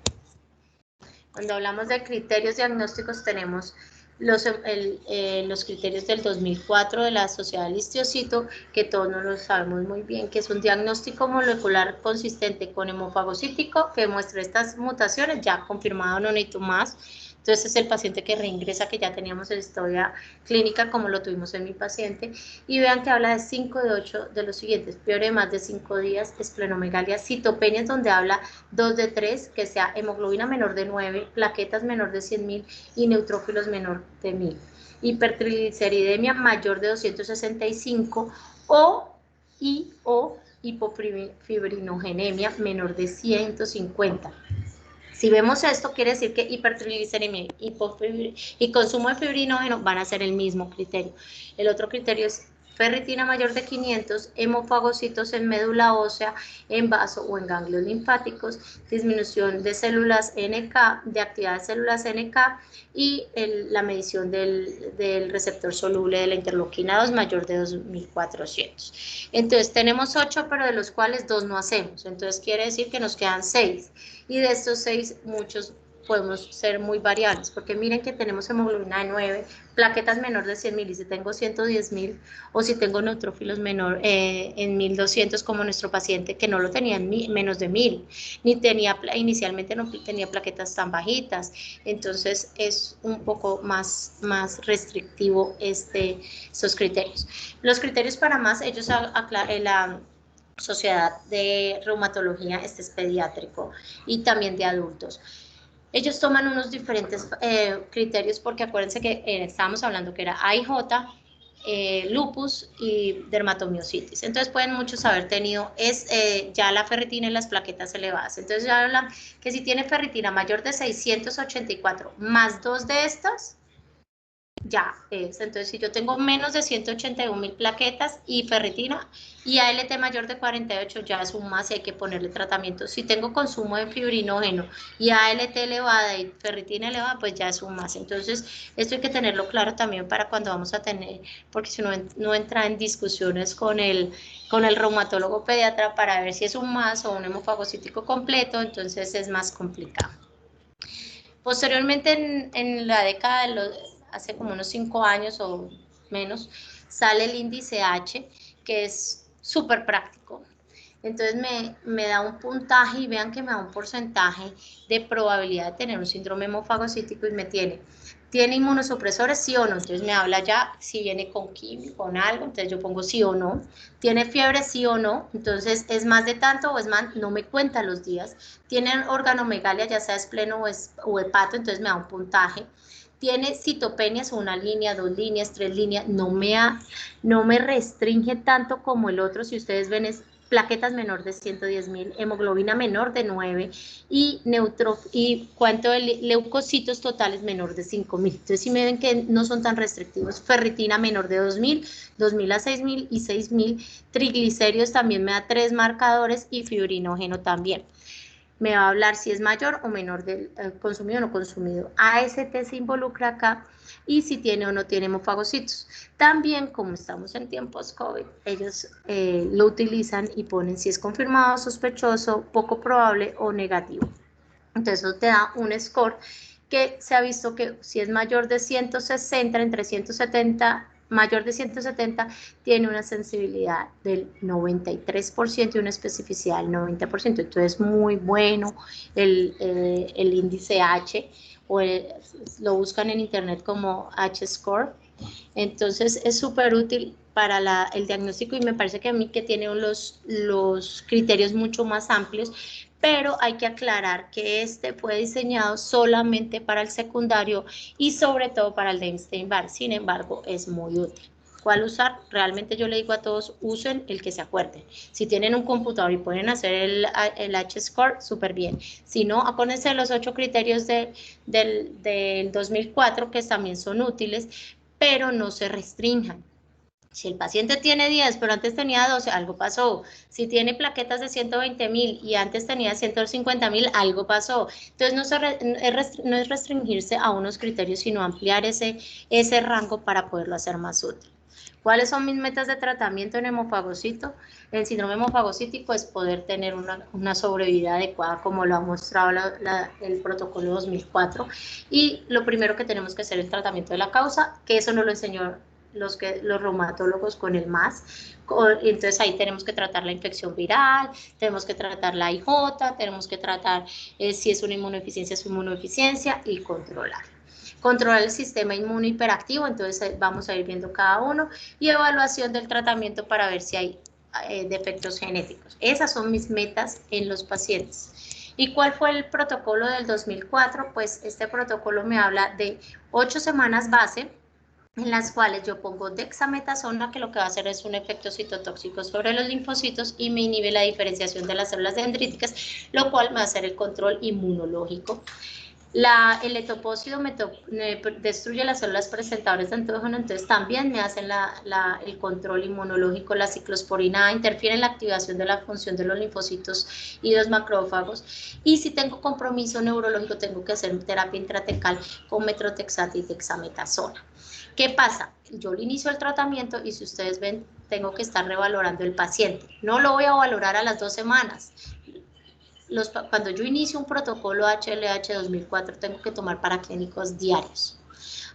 Cuando hablamos de criterios diagnósticos tenemos los criterios del 2004 de la Sociedad del Histiocito, que todos no lo sabemos muy bien, que es un diagnóstico molecular consistente con hemofagocítico que muestra estas mutaciones, ya confirmado, no necesito más. Entonces es el paciente que reingresa, que ya teníamos en historia clínica como lo tuvimos en mi paciente, y vean que habla de 5 de 8 de los siguientes: fiebre de más de 5 días, esplenomegalia, citopenias donde habla 2 de 3, que sea hemoglobina menor de 9, plaquetas menor de 100.000 y neutrófilos menor de 1.000, hipertrigliceridemia mayor de 265 o hipofibrinogenia menor de 150. Si vemos esto, quiere decir que hipertrigliceridemia y consumo de fibrinógeno van a ser el mismo criterio. El otro criterio es ferritina mayor de 500, hemofagocitos en médula ósea, en vaso o en ganglios linfáticos, disminución de células NK, de actividad de células NK, y la medición del receptor soluble de la interleuquina 2 mayor de 2400. Entonces tenemos 8, pero de los cuales 2 no hacemos. Entonces quiere decir que nos quedan 6. Y de estos 6, muchos podemos ser muy variables, porque miren que tenemos hemoglobina de 9, plaquetas menor de 100.000, y si tengo 110.000, o si tengo neutrófilos menor en 1.200, como nuestro paciente, que no lo tenía en menos de 1.000, ni tenía, inicialmente no tenía plaquetas tan bajitas. Entonces es un poco más restrictivo estos criterios. Los criterios para más, ellos la Sociedad de Reumatología, este es pediátrico y también de adultos. Ellos toman unos diferentes criterios, porque acuérdense que estábamos hablando que era AIJ, lupus y dermatomiositis. Entonces pueden muchos haber tenido ya la ferritina y las plaquetas elevadas. Entonces ya hablan que si tiene ferritina mayor de 684 más 2 de estas, ya es. Entonces, si yo tengo menos de 181.000 plaquetas y ferritina y ALT mayor de 48, ya es un más y hay que ponerle tratamiento. Si tengo consumo de fibrinógeno y ALT elevada y ferritina elevada, pues ya es un más. Entonces, esto hay que tenerlo claro también para cuando vamos a tener, porque si no entra en discusiones con el reumatólogo pediatra para ver si es un más o un hemofagocítico completo, entonces es más complicado. Posteriormente, en la década hace como unos 5 años o menos, sale el índice H, que es súper práctico. Entonces me da un puntaje, y vean que me da un porcentaje de probabilidad de tener un síndrome hemofagocítico, y me ¿tiene inmunosupresores, sí o no? Entonces me habla ya si viene con quimio, con algo, entonces yo pongo sí o no. ¿Tiene fiebre, sí o no? Entonces es más de tanto o es más, no me cuenta los días. ¿Tiene organomegalia, ya sea espleno o hepato? Entonces me da un puntaje. Tiene citopenias, una línea, 2 líneas, 3 líneas, no me restringe tanto como el otro. Si ustedes ven, es plaquetas menor de 110.000, hemoglobina menor de 9 y cuánto de leucocitos totales menor de 5.000. Entonces, si me ven que no son tan restrictivos, ferritina menor de 2.000, 2.000 a 6.000 y 6.000, triglicéridos también me da 3 marcadores y fibrinógeno también. Me va a hablar si es mayor o menor del consumido o no consumido. AST se involucra acá, y si tiene o no tiene hemofagocitos. También, como estamos en tiempos COVID, ellos lo utilizan y ponen si es confirmado, sospechoso, poco probable o negativo. Entonces eso te da un score que se ha visto que si es mayor de 160, entre 170, mayor de 170, tiene una sensibilidad del 93% y una especificidad del 90%. Entonces, muy bueno el índice H, o lo buscan en internet como H-score. Entonces, es súper útil para el diagnóstico, y me parece que a mí que tiene los criterios mucho más amplios, pero hay que aclarar que este fue diseñado solamente para el secundario y sobre todo para el de Epstein-Barr. Sin embargo, es muy útil. ¿Cuál usar? Realmente yo le digo a todos, usen el que se acuerden. Si tienen un computador y pueden hacer el H-score, súper bien. Si no, acuérdense de los 8 criterios del 2004, que también son útiles, pero no se restrinjan. Si el paciente tiene 10, pero antes tenía 12, algo pasó. Si tiene plaquetas de 120.000 y antes tenía 150.000, algo pasó. Entonces no es restringirse a unos criterios, sino ampliar ese rango para poderlo hacer más útil. ¿Cuáles son mis metas de tratamiento en hemofagocito? En síndrome hemofagocítico es poder tener una sobrevida adecuada, como lo ha mostrado el protocolo 2004. Y lo primero que tenemos que hacer es el tratamiento de la causa, que eso nos lo enseñó los reumatólogos con el MAS. Entonces ahí tenemos que tratar la infección viral, tenemos que tratar la IJ, tenemos que tratar si es una inmunodeficiencia, es una inmunodeficiencia, y controlar el sistema inmune hiperactivo. Entonces vamos a ir viendo cada uno, y evaluación del tratamiento para ver si hay defectos genéticos. Esas son mis metas en los pacientes. ¿Y cuál fue el protocolo del 2004? Pues este protocolo me habla de 8 semanas base, en las cuales yo pongo dexametasona, que lo que va a hacer es un efecto citotóxico sobre los linfocitos y me inhibe la diferenciación de las células dendríticas, lo cual me va a hacer el control inmunológico. El etopócito destruye las células presentadoras de antígeno, entonces también me hacen el control inmunológico. La ciclosporina interfiere en la activación de la función de los linfocitos y los macrófagos. Y si tengo compromiso neurológico, tengo que hacer terapia intratecal con metrotexate y dexametasona. ¿Qué pasa? Yo le inicio el tratamiento y, si ustedes ven, tengo que estar revalorando el paciente. No lo voy a valorar a las 2 semanas. Cuando yo inicio un protocolo HLH 2004, tengo que tomar paraclínicos diarios.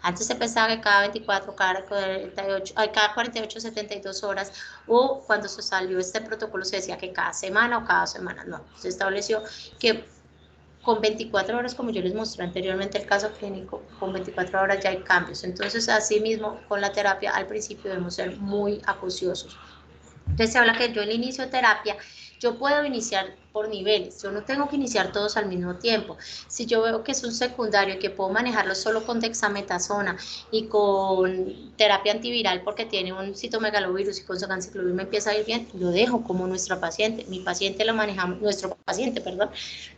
Antes se pensaba que cada 24, cada 48, 72 horas, o cuando se salió este protocolo se decía que cada semana o cada 2 semanas. No, se estableció que con 24 horas, como yo les mostré anteriormente el caso clínico, con 24 horas ya hay cambios. Entonces, así mismo, con la terapia, al principio debemos ser muy acuciosos. Entonces se habla que yo en el inicio de terapia, yo puedo iniciar por niveles, yo no tengo que iniciar todos al mismo tiempo. Si yo veo que es un secundario y que puedo manejarlo solo con dexametasona y con terapia antiviral porque tiene un citomegalovirus y con ganciclovir me empieza a ir bien, lo dejo como nuestro paciente. Nuestro paciente,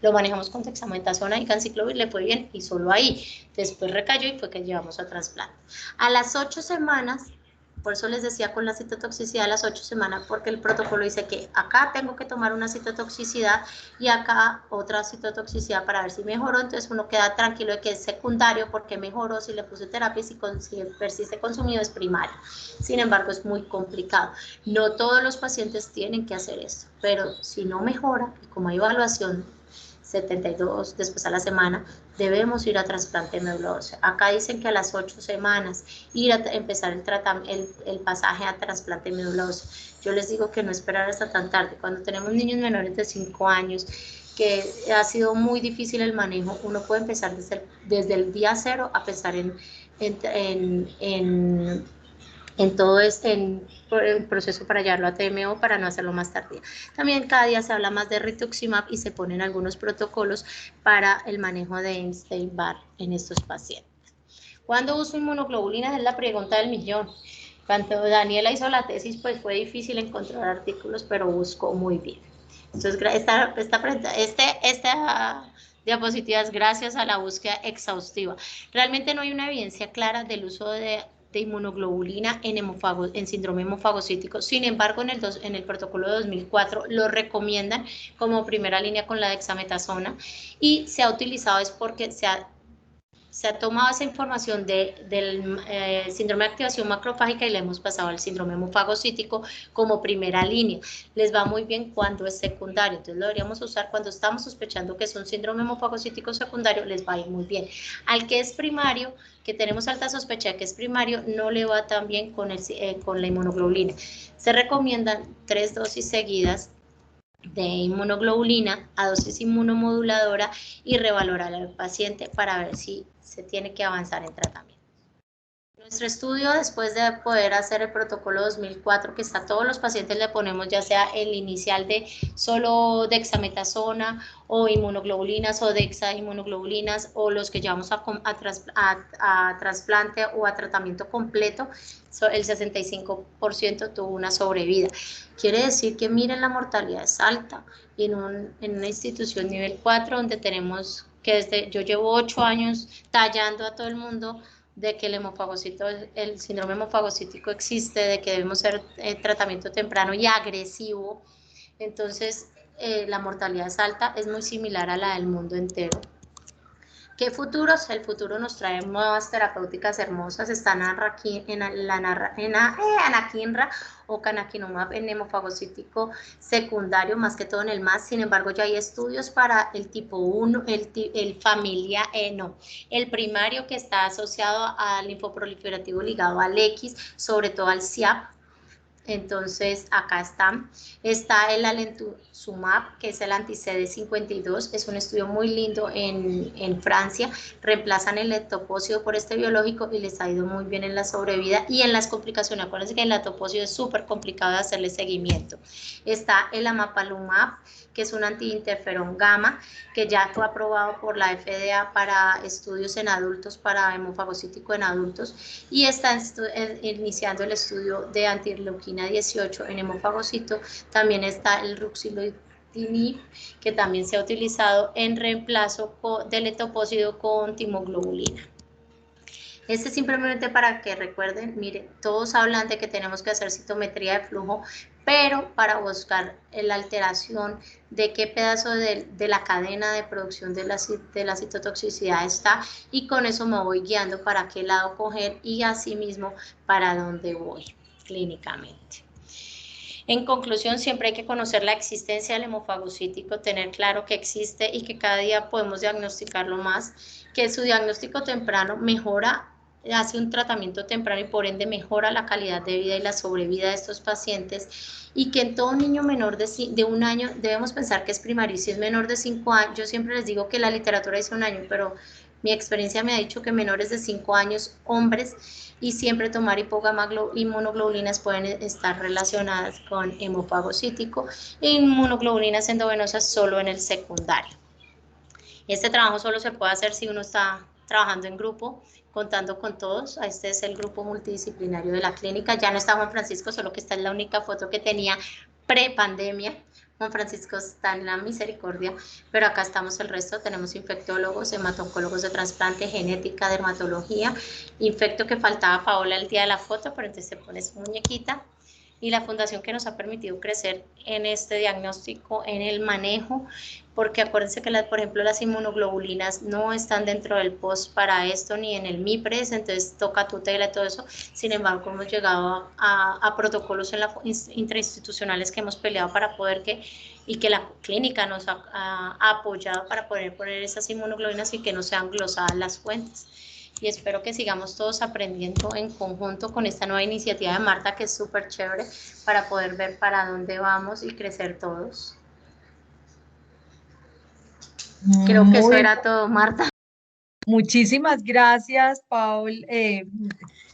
lo manejamos con dexametasona y ganciclovir, le fue bien y solo ahí. Después recayó y fue que llevamos a trasplante. A las 8 semanas, por eso les decía con la citotoxicidad a las 8 semanas, porque el protocolo dice que acá tengo que tomar una citotoxicidad y acá otra citotoxicidad para ver si mejoró. Entonces uno queda tranquilo de que es secundario porque mejoró, si le puse terapia, y si persiste consumido es primario. Sin embargo, es muy complicado. No todos los pacientes tienen que hacer esto, pero si no mejora, y como hay evaluación 72 después a la semana, debemos ir a trasplante de médula ósea. Acá dicen que a las 8 semanas empezar el pasaje a trasplante de médula ósea. Yo les digo que no esperar hasta tan tarde. Cuando tenemos niños menores de 5 años, que ha sido muy difícil el manejo, uno puede empezar desde el día 0 a pensar en todo el proceso para llevarlo a TMO, para no hacerlo más tardía. También cada día se habla más de rituximab y se ponen algunos protocolos para el manejo de Epstein-Barr en estos pacientes. ¿Cuándo uso inmunoglobulinas? Es la pregunta del millón. Cuando Daniela hizo la tesis, pues fue difícil encontrar artículos, pero buscó muy bien. Entonces, esta diapositiva es gracias a la búsqueda exhaustiva. Realmente no hay una evidencia clara del uso de inmunoglobulina en síndrome hemofagocítico. Sin embargo, en el protocolo de 2004 lo recomiendan como primera línea con la dexametasona, y se ha utilizado es porque se ha tomado esa información del síndrome de activación macrofágica y le hemos pasado al síndrome hemofagocítico como primera línea. Les va muy bien cuando es secundario, entonces lo deberíamos usar cuando estamos sospechando que es un síndrome hemofagocítico secundario, les va a ir muy bien. Al que es primario, que tenemos alta sospecha de que es primario, no le va tan bien con la inmunoglobulina. Se recomiendan 3 dosis seguidas de inmunoglobulina a dosis inmunomoduladora y revalorar al paciente para ver si se tiene que avanzar en tratamiento. Nuestro estudio, después de poder hacer el protocolo 2004, que está todos los pacientes le ponemos ya sea el inicial de solo dexametasona o inmunoglobulinas o dexainmunoglobulinas, o los que llevamos a trasplante o a tratamiento completo, el 65% tuvo una sobrevida. Quiere decir que miren, la mortalidad es alta, y en una institución nivel 4 donde tenemos que yo llevo 8 años tallando a todo el mundo de que el síndrome hemofagocítico existe, de que debemos hacer tratamiento temprano y agresivo. Entonces, la mortalidad es alta, es muy similar a la del mundo entero. ¿Qué futuros? El futuro nos trae nuevas terapéuticas hermosas. Está anakinra o canakinumab en hemofagocítico secundario, más que todo en el MAS. Sin embargo, ya hay estudios para el tipo 1, el familia, no, el primario, que está asociado al linfoproliferativo ligado al X, sobre todo al SIAP. Entonces, acá está el alemtuzumab, que es el anti-CD52, es un estudio muy lindo en Francia, reemplazan el leptopócido por este biológico y les ha ido muy bien en la sobrevida y en las complicaciones. Acuérdense que el leptopócido es súper complicado de hacerle seguimiento. Está el amapalumab, que es un antiinterferón gamma, que ya fue aprobado por la FDA para estudios en adultos, para hemofagocítico en adultos, y está iniciando el estudio de antirleuquina 18 en hemofagocito. También está el ruxolitinib, que también se ha utilizado en reemplazo del etopósido con timoglobulina. Este simplemente para que recuerden, miren, todos hablan de que tenemos que hacer citometría de flujo, pero para buscar la alteración de qué pedazo de la cadena de producción de la citotoxicidad está, y con eso me voy guiando para qué lado coger y asimismo para dónde voy clínicamente. En conclusión, siempre hay que conocer la existencia del hemofagocítico, tener claro que existe y que cada día podemos diagnosticarlo más, que su diagnóstico temprano mejora, hace un tratamiento temprano y por ende mejora la calidad de vida y la sobrevida de estos pacientes, y que en todo niño menor de 1 año debemos pensar que es primario, y si es menor de 5 años, yo siempre les digo que la literatura dice 1 año, pero mi experiencia me ha dicho que menores de 5 años, hombres, y siempre tomar inmunoglobulinas pueden estar relacionadas con hemofagocítico e inmunoglobulinas endovenosas solo en el secundario. Este trabajo solo se puede hacer si uno está trabajando en grupo, contando con todos. Este es el grupo multidisciplinario de la clínica. Ya no está Juan Francisco, solo que esta es la única foto que tenía pre-pandemia. Juan Francisco está en la misericordia, pero acá estamos el resto. Tenemos infectólogos, hematoncólogos de trasplante, genética, dermatología. Infecto que faltaba Paola el día de la foto, pero entonces se pone su muñequita. Y la fundación que nos ha permitido crecer en este diagnóstico, en el manejo, porque acuérdense que, por ejemplo, las inmunoglobulinas no están dentro del POS para esto, ni en el MIPRES, entonces toca tutela y todo eso. Sin embargo, hemos llegado a protocolos interinstitucionales que hemos peleado para poder y que la clínica nos ha apoyado para poder poner esas inmunoglobulinas y que no sean glosadas las fuentes. Y espero que sigamos todos aprendiendo en conjunto con esta nueva iniciativa de Marta, que es súper chévere, para poder ver para dónde vamos y crecer todos. Creo que eso era todo, Marta. Muchísimas gracias,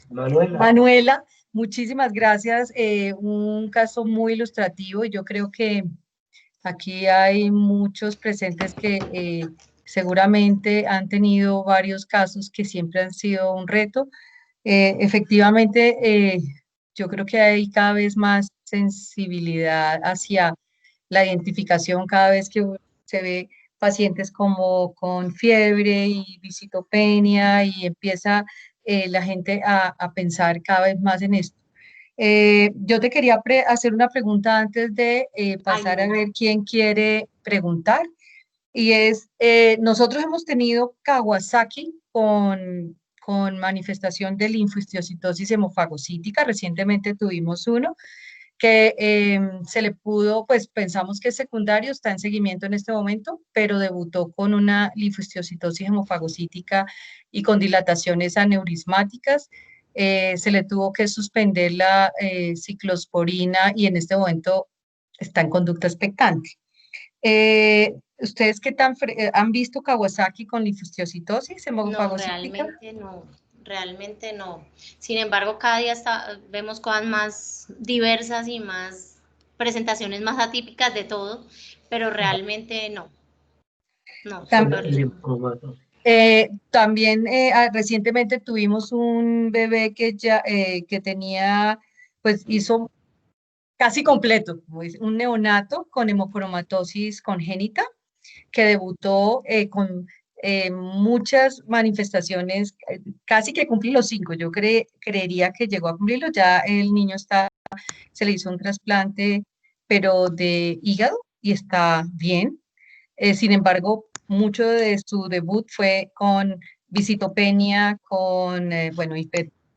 Manuela, muchísimas gracias. Un caso muy ilustrativo, y yo creo que aquí hay muchos presentes que seguramente han tenido varios casos que siempre han sido un reto. Efectivamente, yo creo que hay cada vez más sensibilidad hacia la identificación cada vez que se ve pacientes como con fiebre y visitopenia, y empieza la gente a pensar cada vez más en esto. Yo te quería hacer una pregunta antes de pasar a ver quién quiere preguntar, y es, nosotros hemos tenido Kawasaki con manifestación de linfohistiocytosis hemofagocítica. Recientemente tuvimos uno que se le pudo, pues pensamos que es secundario, está en seguimiento en este momento, pero debutó con una linfohistiocytosis hemofagocítica y con dilataciones aneurismáticas. Se le tuvo que suspender la ciclosporina, y en este momento está en conducta expectante. ¿Ustedes han visto Kawasaki con linfohistiocytosis hemofagocítica? No, realmente no. Sin embargo, cada día vemos cosas más diversas y más presentaciones más atípicas de todo, pero realmente no. No, También recientemente tuvimos un bebé que tenía, pues hizo casi completo, un neonato con hemocromatosis congénita, que debutó con muchas manifestaciones, casi que cumplí los 5. Yo creería que llegó a cumplirlo. Ya el niño se le hizo un trasplante, pero de hígado, y está bien. Sin embargo, mucho de su debut fue con visitopenia, con, bueno,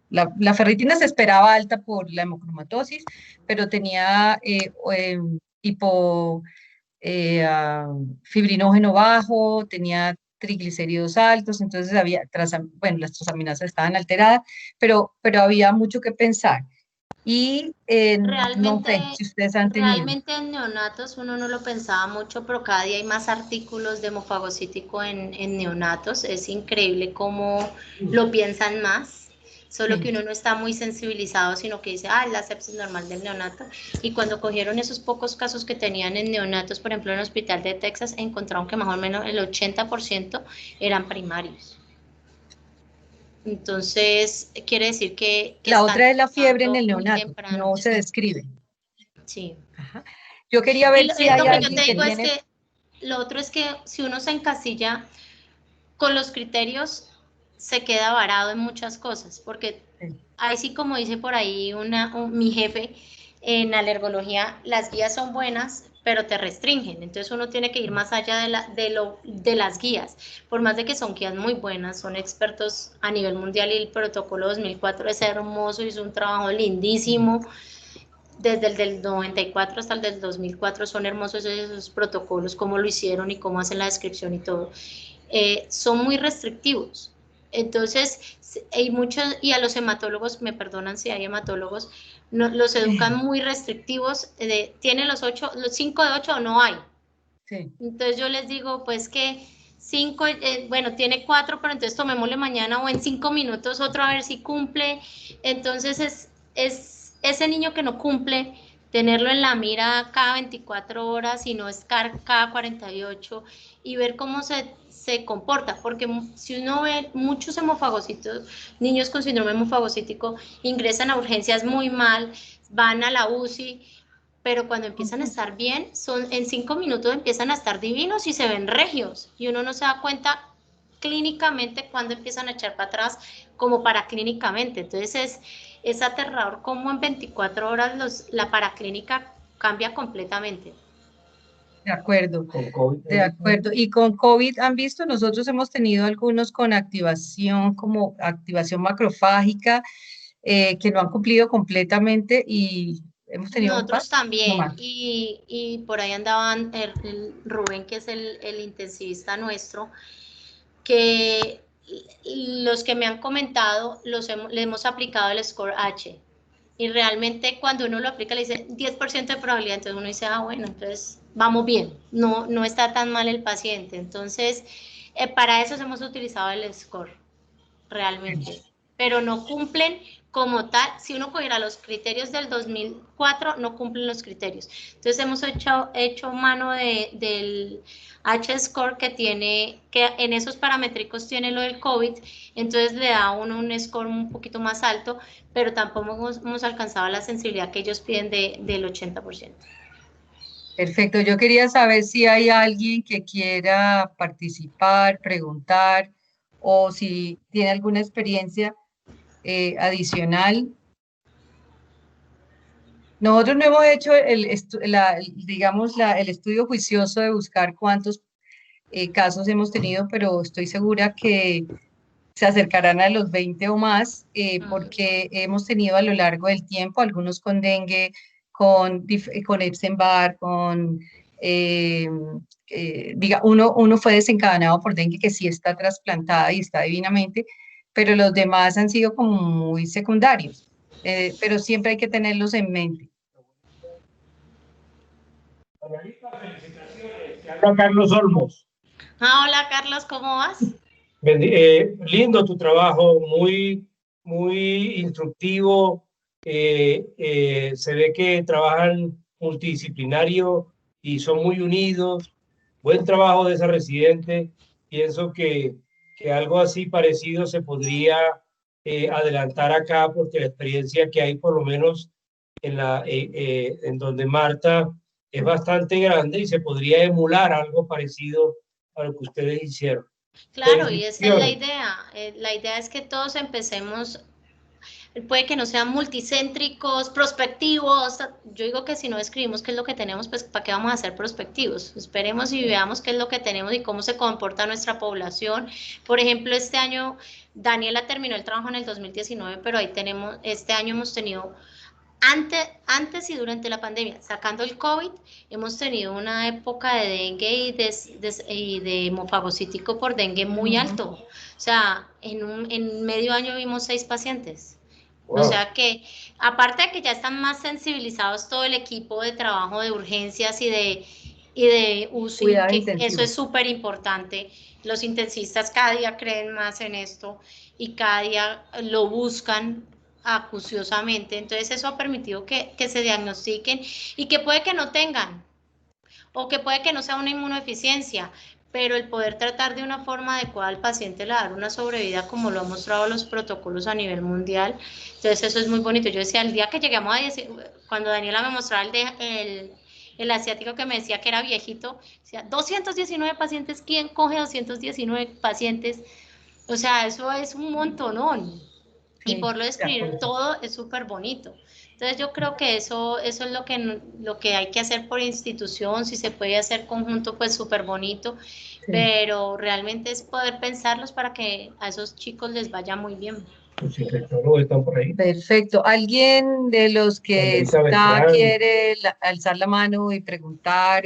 la ferritina se esperaba alta por la hemocromatosis, pero tenía fibrinógeno bajo, tenía triglicéridos altos, entonces bueno, las transaminasas estaban alteradas, pero había mucho que pensar. Y no Realmente, sé si ustedes han tenido. realmente en neonatos uno no lo pensaba mucho, pero cada día hay más artículos de hemofagocítico en neonatos. Es increíble cómo lo piensan más, solo que Sí. uno no está muy sensibilizado, sino que dice, ah, es la sepsis normal del neonato. Y cuando cogieron esos pocos casos que tenían en neonatos, por ejemplo, en el hospital de Texas, encontraron que más o menos el 80% eran primarios. Entonces, quiere decir que La están otra es la fiebre en detectando el muy neonato, temprano. no se describe. Sí. Ajá. Yo quería Y ver si hay lo que yo alguien te que digo es tiene. que lo otro es que si uno se encasilla con los criterios, se queda varado en muchas cosas, porque ahí sí, como dice por ahí mi jefe en alergología, las guías son buenas, pero te restringen. Entonces uno tiene que ir más allá de las guías. Por más de que son guías muy buenas, son expertos a nivel mundial y el protocolo 2004 es hermoso, hizo un trabajo lindísimo. Desde el del 94 hasta el del 2004 son hermosos esos protocolos, cómo lo hicieron y cómo hacen la descripción y todo. Son muy restrictivos. Entonces, hay muchos, y a los hematólogos, me perdonan si hay hematólogos, no, los educan muy restrictivos, tienen los 5 de 8 o no hay. Sí. Entonces yo les digo, pues que 5, bueno, tiene 4, pero entonces tomémosle mañana o en 5 minutos otro a ver si cumple. Entonces es ese niño que no cumple, tenerlo en la mira cada 24 horas y no es cada 48 y ver cómo se comporta, porque si uno ve muchos hemofagocitos, niños con síndrome hemofagocítico ingresan a urgencias muy mal, van a la UCI, pero cuando empiezan a estar bien, en 5 minutos empiezan a estar divinos y se ven regios, y uno no se da cuenta clínicamente cuando empiezan a echar para atrás como paraclínicamente. Entonces es aterrador cómo en 24 horas la paraclínica cambia completamente. De acuerdo, Con COVID. de acuerdo. Y con COVID han visto, nosotros hemos tenido algunos con activación, como activación macrofágica, que no han cumplido completamente y hemos tenido un par, Nosotros no también, más. y por ahí andaban el Rubén, que es el intensivista nuestro, que los que me han comentado le hemos aplicado el score H, y realmente cuando uno lo aplica le dice 10% de probabilidad, entonces uno dice, ah, bueno, entonces vamos bien, no está tan mal el paciente. Entonces, para eso hemos utilizado el score realmente, pero no cumplen como tal. Si uno cogiera los criterios del 2004, no cumplen los criterios. Entonces hemos hecho mano del H-score que en esos paramétricos tiene lo del COVID, entonces le da a uno un score un poquito más alto, pero tampoco hemos alcanzado la sensibilidad que ellos piden del 80%. Perfecto, yo quería saber si hay alguien que quiera participar, preguntar o si tiene alguna experiencia adicional. Nosotros no hemos hecho el estudio juicioso de buscar cuántos casos hemos tenido, pero estoy segura que se acercarán a los 20 o más, porque hemos tenido a lo largo del tiempo, algunos con dengue, con Epstein-Barr, eh, uno fue desencadenado por dengue que sí está trasplantada y está divinamente, pero los demás han sido como muy secundarios, pero siempre hay que tenerlos en mente. Felicitaciones. Te habla Carlos Olmos. Hola Carlos, ¿cómo vas? Lindo tu trabajo, muy instructivo. Se ve que trabajan multidisciplinario y son muy unidos. Buen trabajo de esa residente. Pienso que algo así parecido se podría adelantar acá, porque la experiencia que hay, por lo menos en donde Marta, es bastante grande y se podría emular algo parecido a lo que ustedes hicieron. Claro, y esa es la Felicitaciones. idea. La idea es que todos empecemos puede que no sean multicéntricos, prospectivos. Yo digo que si no describimos qué es lo que tenemos, pues ¿para qué vamos a ser prospectivos? Esperemos y veamos qué es lo que tenemos y cómo se comporta nuestra población. Por ejemplo, este año, Daniela terminó el trabajo en el 2019, pero ahí tenemos, este año hemos tenido, antes y durante la pandemia, sacando el COVID, hemos tenido una época de dengue y de hemofagocítico por dengue muy alto. O sea, en medio año vimos 6 pacientes. Wow. O sea que, aparte de que ya están más sensibilizados todo el equipo de trabajo de urgencias y de UCI, Cuidado que intensivo. eso es súper importante. Los intensistas cada día creen más en esto y cada día lo buscan acuciosamente. Entonces eso ha permitido que se diagnostiquen y que puede que no tengan, o que puede que no sea una inmunodeficiencia, pero el poder tratar de una forma adecuada al paciente, le dar una sobrevida como lo han mostrado los protocolos a nivel mundial. Entonces eso es muy bonito. Yo decía, el día que lleguemos cuando Daniela me mostraba el asiático que me decía que era viejito, decía, 219 pacientes, ¿quién coge 219 pacientes? O sea, eso es un montonón. Y por lo de escribir todo es súper bonito. Entonces yo creo que eso es lo que hay que hacer por institución, si se puede hacer conjunto, pues súper bonito, pero realmente es poder pensarlos para que a esos chicos les vaya muy bien. Los infectólogos están por ahí. Perfecto. ¿Alguien de los que quiere alzar la mano y preguntar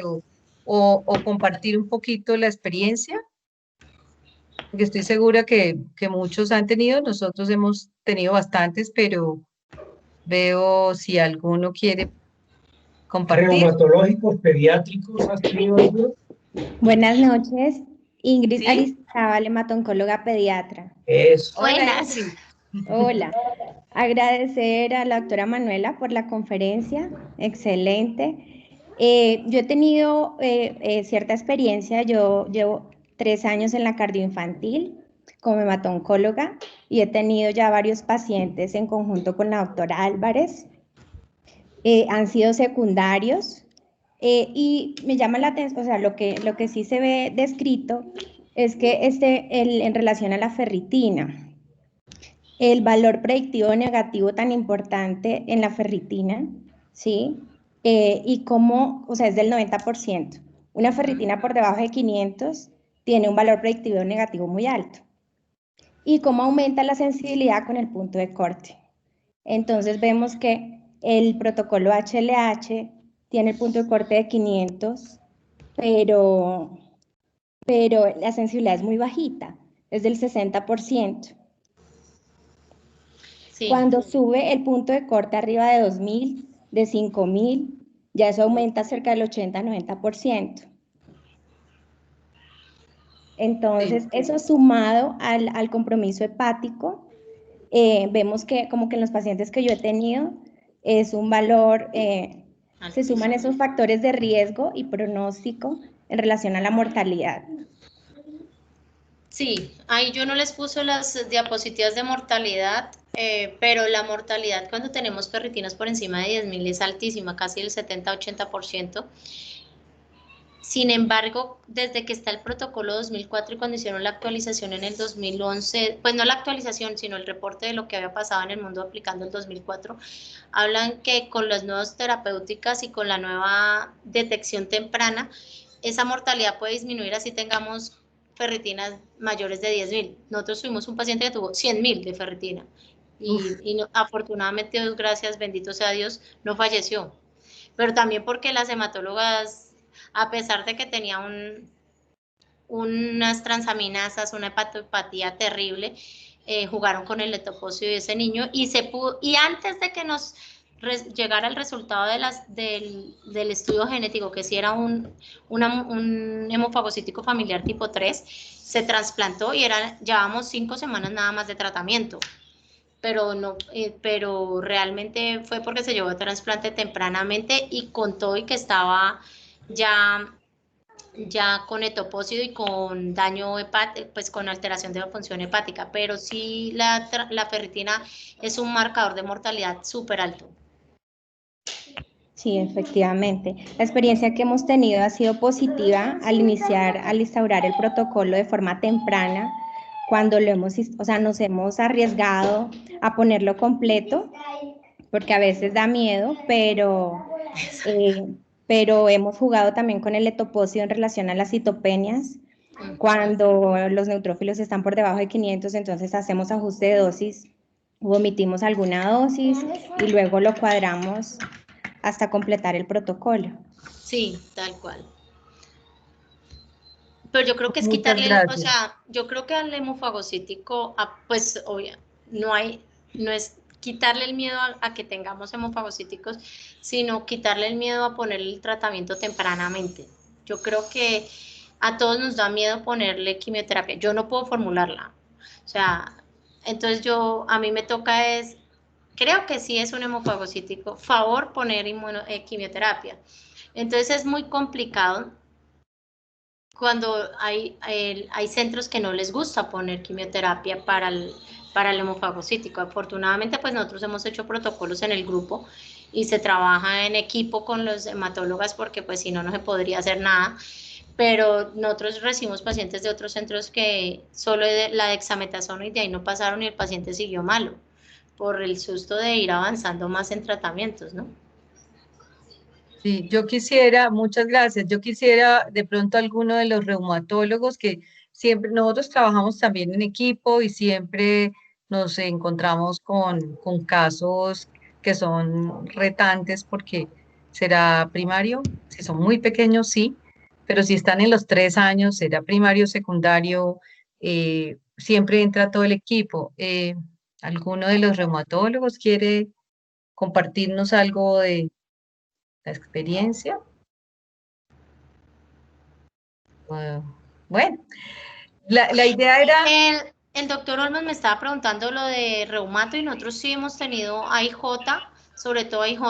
o compartir un poquito la experiencia? Porque estoy segura que muchos han tenido, nosotros hemos tenido bastantes, pero veo si alguno quiere compartir. ¿Reumatológicos, pediátricos, has tenido alguno? Buenas noches, Ingrid ¿Sí? Aristizábal, hemato-oncóloga pediatra. Eso. Buenas. Hola, agradecer a la doctora Manuela por la conferencia, excelente. Yo he tenido cierta experiencia, yo llevo 3 años en la cardioinfantil como hemato-oncóloga y he tenido ya varios pacientes en conjunto con la doctora Álvarez. Han sido secundarios. Y me llama la atención, o sea, lo que sí se ve descrito es que en relación a la ferritina, el valor predictivo negativo tan importante en la ferritina, ¿sí? Y cómo, o sea, es del 90%. Una ferritina por debajo de 500 tiene un valor predictivo negativo muy alto. Y cómo aumenta la sensibilidad con el punto de corte. Entonces vemos que el protocolo HLH tiene el punto de corte de 500, pero la sensibilidad es muy bajita, es del 60%. Sí. Cuando sube el punto de corte arriba de 2000, de 5000, ya eso aumenta cerca del 80-90%. Entonces, eso sumado al compromiso hepático, vemos que como que en los pacientes que yo he tenido es un valor, se suman esos factores de riesgo y pronóstico en relación a la mortalidad. Sí, ahí yo no les puse las diapositivas de mortalidad, pero la mortalidad cuando tenemos ferritinas por encima de 10.000 es altísima, casi el 70-80%. Sin embargo, desde que está el protocolo 2004 y cuando hicieron la actualización en el 2011, pues no la actualización, sino el reporte de lo que había pasado en el mundo aplicando el 2004, hablan que con las nuevas terapéuticas y con la nueva detección temprana, esa mortalidad puede disminuir así tengamos ferritinas mayores de 10.000. Nosotros tuvimos un paciente que tuvo 100.000 de ferritina y no, afortunadamente, Dios gracias, bendito sea Dios, no falleció. Pero también porque las hematólogas, a pesar de que tenía unas transaminasas, una hepatopatía terrible, jugaron con el letopósito de ese niño y antes de que nos llegara el resultado del estudio genético, que si era un hemofagocítico familiar tipo 3, se trasplantó y llevábamos 5 semanas nada más de tratamiento. Pero realmente fue porque se llevó a trasplante tempranamente y con todo y que estaba ya con etopósito y con daño hepático, pues con alteración de la función hepática, pero sí la ferritina es un marcador de mortalidad súper alto. Sí, efectivamente. La experiencia que hemos tenido ha sido positiva al instaurar el protocolo de forma temprana, cuando o sea, nos hemos arriesgado a ponerlo completo, porque a veces da miedo, pero hemos jugado también con el etoposio en relación a las citopenias. Cuando los neutrófilos están por debajo de 500, entonces hacemos ajuste de dosis o omitimos alguna dosis y luego lo cuadramos hasta completar el protocolo. Sí, tal cual. Pero yo creo que es Muchas quitarle, gracias. o sea, yo creo que al hemofagocítico, pues obvio, no es quitarle el miedo a que tengamos hemofagocíticos, sino quitarle el miedo a ponerle el tratamiento tempranamente. Yo creo que a todos nos da miedo ponerle quimioterapia. Yo no puedo formularla. O sea, entonces a mí me toca creo que sí es un hemofagocítico, favor poner quimioterapia. Entonces es muy complicado cuando hay centros que no les gusta poner quimioterapia para el hemofagocítico. Afortunadamente, pues nosotros hemos hecho protocolos en el grupo y se trabaja en equipo con los hematólogas porque pues si no, no se podría hacer nada. Pero nosotros recibimos pacientes de otros centros que solo la dexametasona y de ahí no pasaron y el paciente siguió malo por el susto de ir avanzando más en tratamientos, ¿no? Sí, yo quisiera, muchas gracias. Yo quisiera de pronto alguno de los reumatólogos que siempre, nosotros trabajamos también en equipo y siempre nos encontramos con casos que son retantes porque será primario, si son muy pequeños, sí, pero si están en los 3 años, será primario, secundario, siempre entra todo el equipo. ¿Alguno de los reumatólogos quiere compartirnos algo de la experiencia? Bueno, la idea era, El doctor Olmos me estaba preguntando lo de reumato y nosotros sí hemos tenido AIJ, sobre todo AIJ.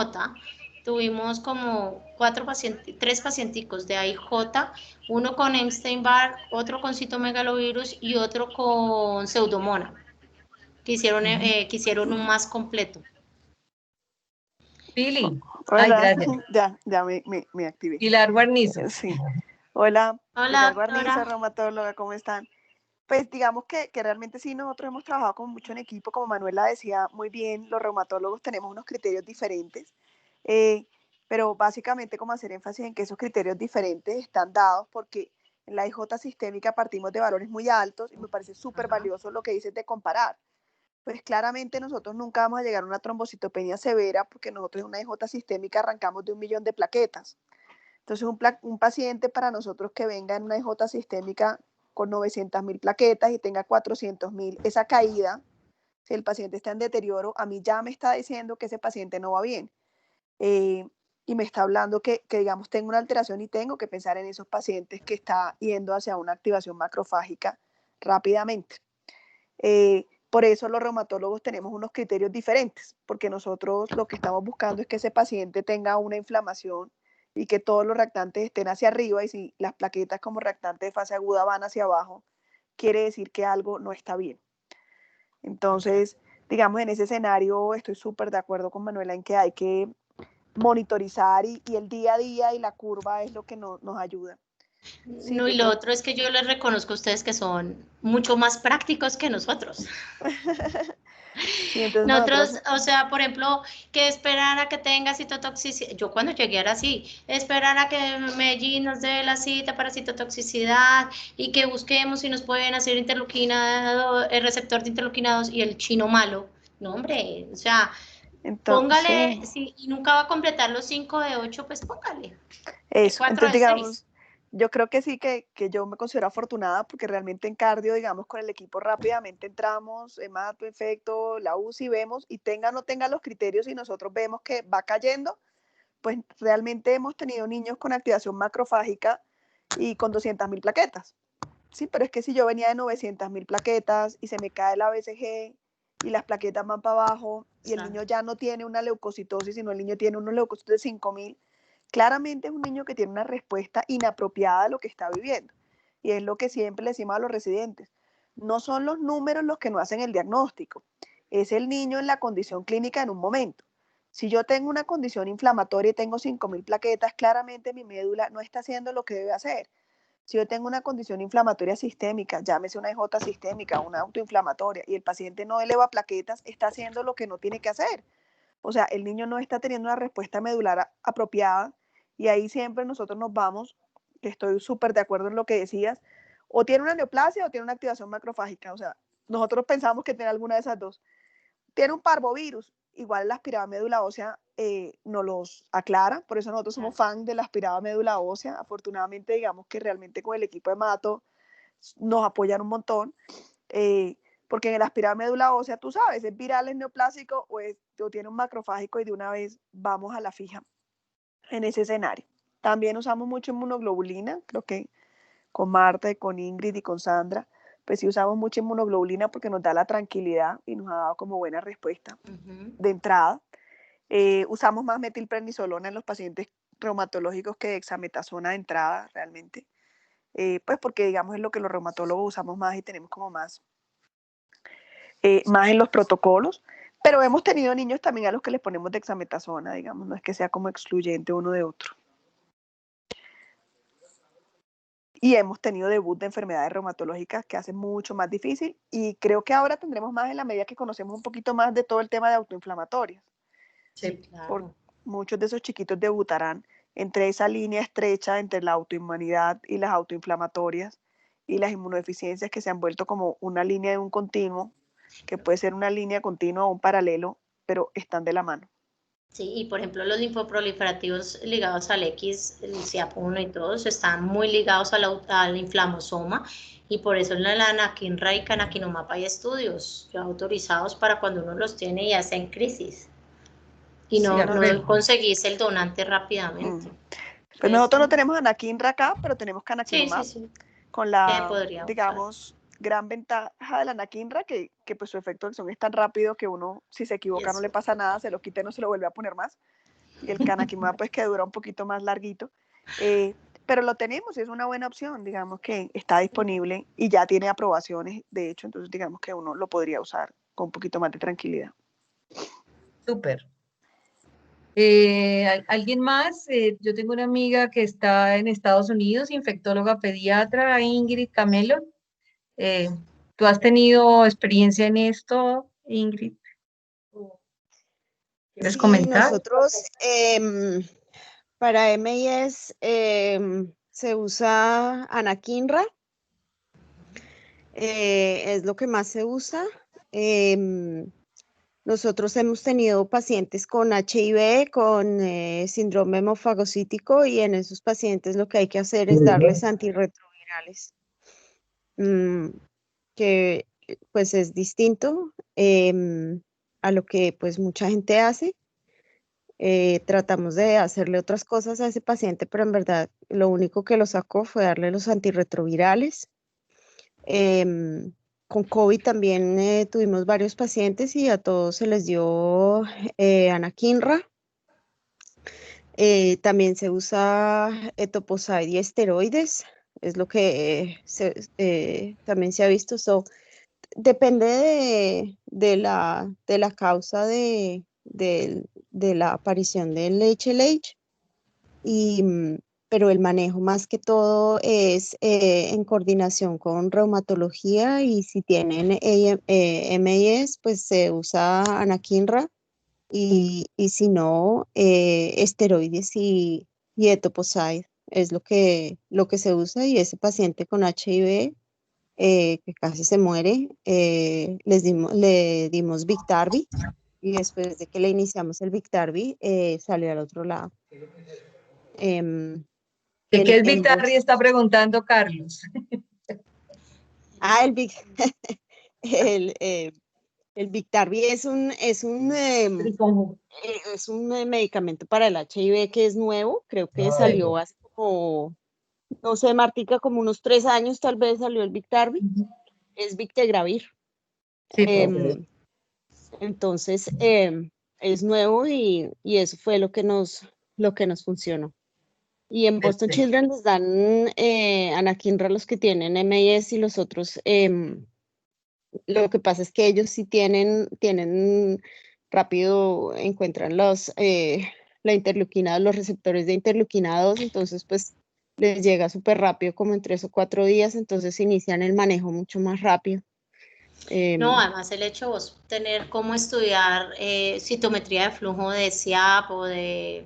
Tuvimos como 3 pacienticos de AIJ, uno con Epstein-Barr, otro con citomegalovirus y otro con pseudomonas, que hicieron un más completo. Pili. Ay, Hola, gracias. ya me activé. Pilar Guarnizo. Sí. Hola, Hola, Pilar Guarnizo, doctora. reumatóloga, ¿cómo están? Pues digamos que realmente sí, nosotros hemos trabajado como mucho en equipo, como Manuela decía muy bien, los reumatólogos tenemos unos criterios diferentes, pero básicamente como hacer énfasis en que esos criterios diferentes están dados porque en la IJ sistémica partimos de valores muy altos y me parece súper valioso lo que dices de comparar. Pues claramente nosotros nunca vamos a llegar a una trombocitopenia severa porque nosotros en una IJ sistémica arrancamos de 1 millón de plaquetas. Entonces un paciente para nosotros que venga en una IJ sistémica con 900.000 plaquetas y tenga 400.000, esa caída, si el paciente está en deterioro, a mí ya me está diciendo que ese paciente no va bien. Y me está hablando que digamos, tengo una alteración y tengo que pensar en esos pacientes que está yendo hacia una activación macrofágica rápidamente. Por eso los reumatólogos tenemos unos criterios diferentes, porque nosotros lo que estamos buscando es que ese paciente tenga una inflamación y que todos los reactantes estén hacia arriba, y si las plaquetas como reactantes de fase aguda van hacia abajo, quiere decir que algo no está bien. Entonces, digamos, en ese escenario estoy súper de acuerdo con Manuela en que hay que monitorizar y el día a día y la curva es lo que nos ayuda. Sí, No, y lo otro es que yo les reconozco a ustedes que son mucho más prácticos que nosotros. Sí, entonces Nosotros, o sea, por ejemplo, que esperar a que tenga citotoxicidad. Yo cuando llegué era así, esperar a que Medellín nos dé la cita para citotoxicidad y que busquemos si nos pueden hacer interleuquina, el receptor de interleuquina 2 y el chino malo. No, hombre, o sea, entonces, póngale, sí. si nunca va a completar los 5 de 8, pues póngale. Eso, 4 entonces de 6. digamos, yo creo que sí que yo me considero afortunada porque realmente en cardio, digamos, con el equipo rápidamente entramos, hemato, infecto, la UCI, vemos y tenga o no tenga los criterios y nosotros vemos que va cayendo, pues realmente hemos tenido niños con activación macrofágica y con 200.000 plaquetas. Sí, pero es que si yo venía de 900.000 plaquetas y se me cae la BCG y las plaquetas van para abajo y el niño ya no tiene una leucocitosis, sino el niño tiene unos leucocitos de 5.000, claramente es un niño que tiene una respuesta inapropiada a lo que está viviendo. Y es lo que siempre le decimos a los residentes. No son los números los que no hacen el diagnóstico, es el niño en la condición clínica en un momento. Si yo tengo una condición inflamatoria y tengo 5.000 plaquetas, claramente mi médula no está haciendo lo que debe hacer. Si yo tengo una condición inflamatoria sistémica, llámese una IJ sistémica, una autoinflamatoria, y el paciente no eleva plaquetas, está haciendo lo que no tiene que hacer. O sea, el niño no está teniendo una respuesta medular apropiada, y ahí siempre nosotros nos vamos, que estoy súper de acuerdo en lo que decías, o tiene una neoplasia o tiene una activación macrofágica. O sea, nosotros pensamos que tiene alguna de esas dos. Tiene un parvovirus, igual la aspirada médula ósea nos los aclara, por eso nosotros somos fan de la aspirada médula ósea. Afortunadamente, digamos que realmente con el equipo de Mato nos apoyan un montón, porque en el aspirada médula ósea, tú sabes, es viral, es neoplásico o tiene un macrofágico, y de una vez vamos a la fija en ese escenario. También usamos mucho inmunoglobulina, creo que con Marta, con Ingrid y con Sandra, pues sí usamos mucha inmunoglobulina porque nos da la tranquilidad y nos ha dado como buena respuesta de entrada. Usamos más metilprednisolona en los pacientes reumatológicos que dexametasona de entrada realmente, pues porque digamos es lo que los reumatólogos usamos más y tenemos como más en los protocolos, pero hemos tenido niños también a los que les ponemos dexametasona, digamos, no es que sea como excluyente uno de otro. Y hemos tenido debut de enfermedades reumatológicas que hacen mucho más difícil, y creo que ahora tendremos más en la medida que conocemos un poquito más de todo el tema de autoinflamatorias. Sí, claro. Por muchos de esos chiquitos debutarán entre esa línea estrecha entre la autoinmunidad y las autoinflamatorias y las inmunodeficiencias, que se han vuelto como una línea de un continuo, que puede ser una línea continua o un paralelo, pero están de la mano. Sí, y por ejemplo los linfoproliferativos ligados al X, el CIAP1 y todos, están muy ligados al inflamosoma, y por eso en la anakinra y canakinumab hay estudios ya autorizados para cuando uno los tiene y ya está en crisis y no conseguís el donante rápidamente. Pues nosotros no tenemos anakinra acá, pero tenemos canakinumab, sí. con la, digamos, gran ventaja de la anakinra, que pues su efecto de acción es tan rápido que uno, si se equivoca, no le pasa nada, se lo quita y no se lo vuelve a poner más. Y el canakinumab pues que dura un poquito más larguito. Pero lo tenemos y es una buena opción, digamos que está disponible y ya tiene aprobaciones, de hecho, entonces digamos que uno lo podría usar con un poquito más de tranquilidad. Súper. ¿Alguien más? Yo tengo una amiga que está en Estados Unidos, infectóloga pediatra, Ingrid Camelo. ¿Tú has tenido experiencia en esto, Ingrid? ¿Quieres comentar? Nosotros para MIS se usa anakinra, es lo que más se usa. Nosotros hemos tenido pacientes con HIV, con síndrome hemofagocítico, y en esos pacientes lo que hay que hacer es darles antirretrovirales, que pues es distinto a lo que pues mucha gente hace. Tratamos de hacerle otras cosas a ese paciente, pero en verdad lo único que lo sacó fue darle los antirretrovirales. Con COVID también tuvimos varios pacientes y a todos se les dio anakinra. También se usa etoposide y esteroides, es lo que también se ha visto. Depende de la causa de la aparición del HLH, pero el manejo más que todo es en coordinación con reumatología, y si tienen MIS, pues se usa anakinra, y si no, esteroides y etoposide es lo que se usa. Y ese paciente con HIV que casi se muere, le dimos Biktarvy, y después de que le iniciamos el Biktarvy, salió al otro lado. ¿De qué es Biktarvy? Está preguntando Carlos. El Biktarvy es un medicamento para el HIV que es nuevo, creo que salió hace como, no sé, Martica, como unos 3 años tal vez salió el Biktarvy. Es Bictegravir. Sí, entonces es nuevo, y eso fue lo que nos funcionó. Y en Boston Children les dan anakinra a los que tienen MIS, y los otros, lo que pasa es que ellos sí tienen rápido, encuentran la interleuquina, los receptores de interleuquina 2, entonces pues les llega súper rápido, como en 3 o 4 días, entonces inician el manejo mucho más rápido. No, además el hecho de vos tener cómo estudiar citometría de flujo de SIAP o de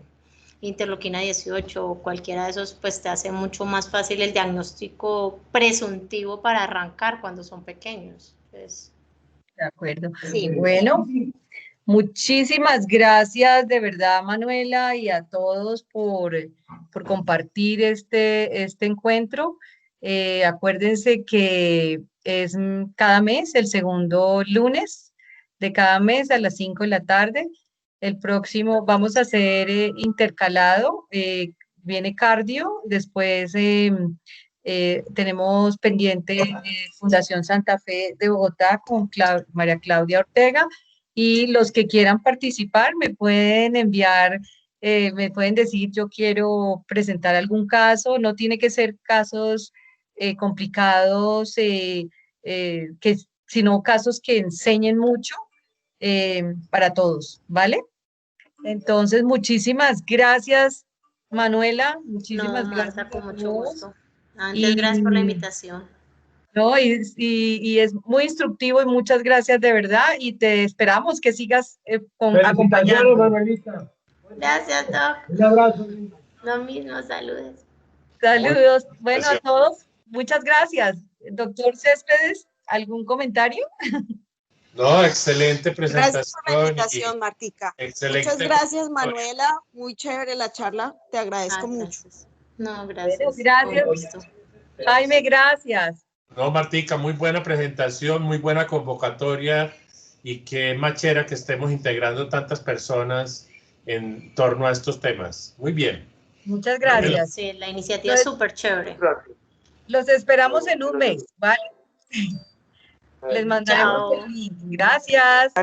interleuquina 18 o cualquiera de esos, pues te hace mucho más fácil el diagnóstico presuntivo para arrancar cuando son pequeños. Entonces, De acuerdo. Sí. Bueno, muchísimas gracias de verdad, Manuela, y a todos por compartir este encuentro. Acuérdense que es cada mes, el segundo lunes de cada mes a las 5 de la tarde. El próximo vamos a hacer intercalado, viene cardio, después tenemos pendiente Fundación Santa Fe de Bogotá con María Claudia Ortega, y los que quieran participar me pueden enviar, me pueden decir yo quiero presentar algún caso, no tiene que ser casos complicados, sino casos que enseñen mucho para todos, ¿vale? Entonces, muchísimas gracias, Manuela, muchísimas no, gracias Marta, con a mucho todos. gusto. Antes, gracias por la invitación. No, y es muy instructivo y muchas gracias de verdad y te esperamos que sigas acompañando. Manuelita. Gracias, Doc. Un abrazo. Lo mismo, saludos. Saludos. Bueno, Gracias. a todos, muchas gracias. Doctor Céspedes, ¿algún comentario? No, excelente presentación. Gracias por la invitación, Martica. Excelente. Muchas gracias, Manuela. Muy chévere la charla. Te agradezco mucho. Gracias. No, gracias. Bueno, gracias. Con gusto. Jaime, gracias. No, Martica, muy buena presentación, muy buena convocatoria y qué machera que estemos integrando tantas personas en torno a estos temas. Muy bien. Muchas gracias. Sí, la iniciativa es súper chévere. Los esperamos en un mes, ¿vale? Les mandaremos Chao. el link. Gracias.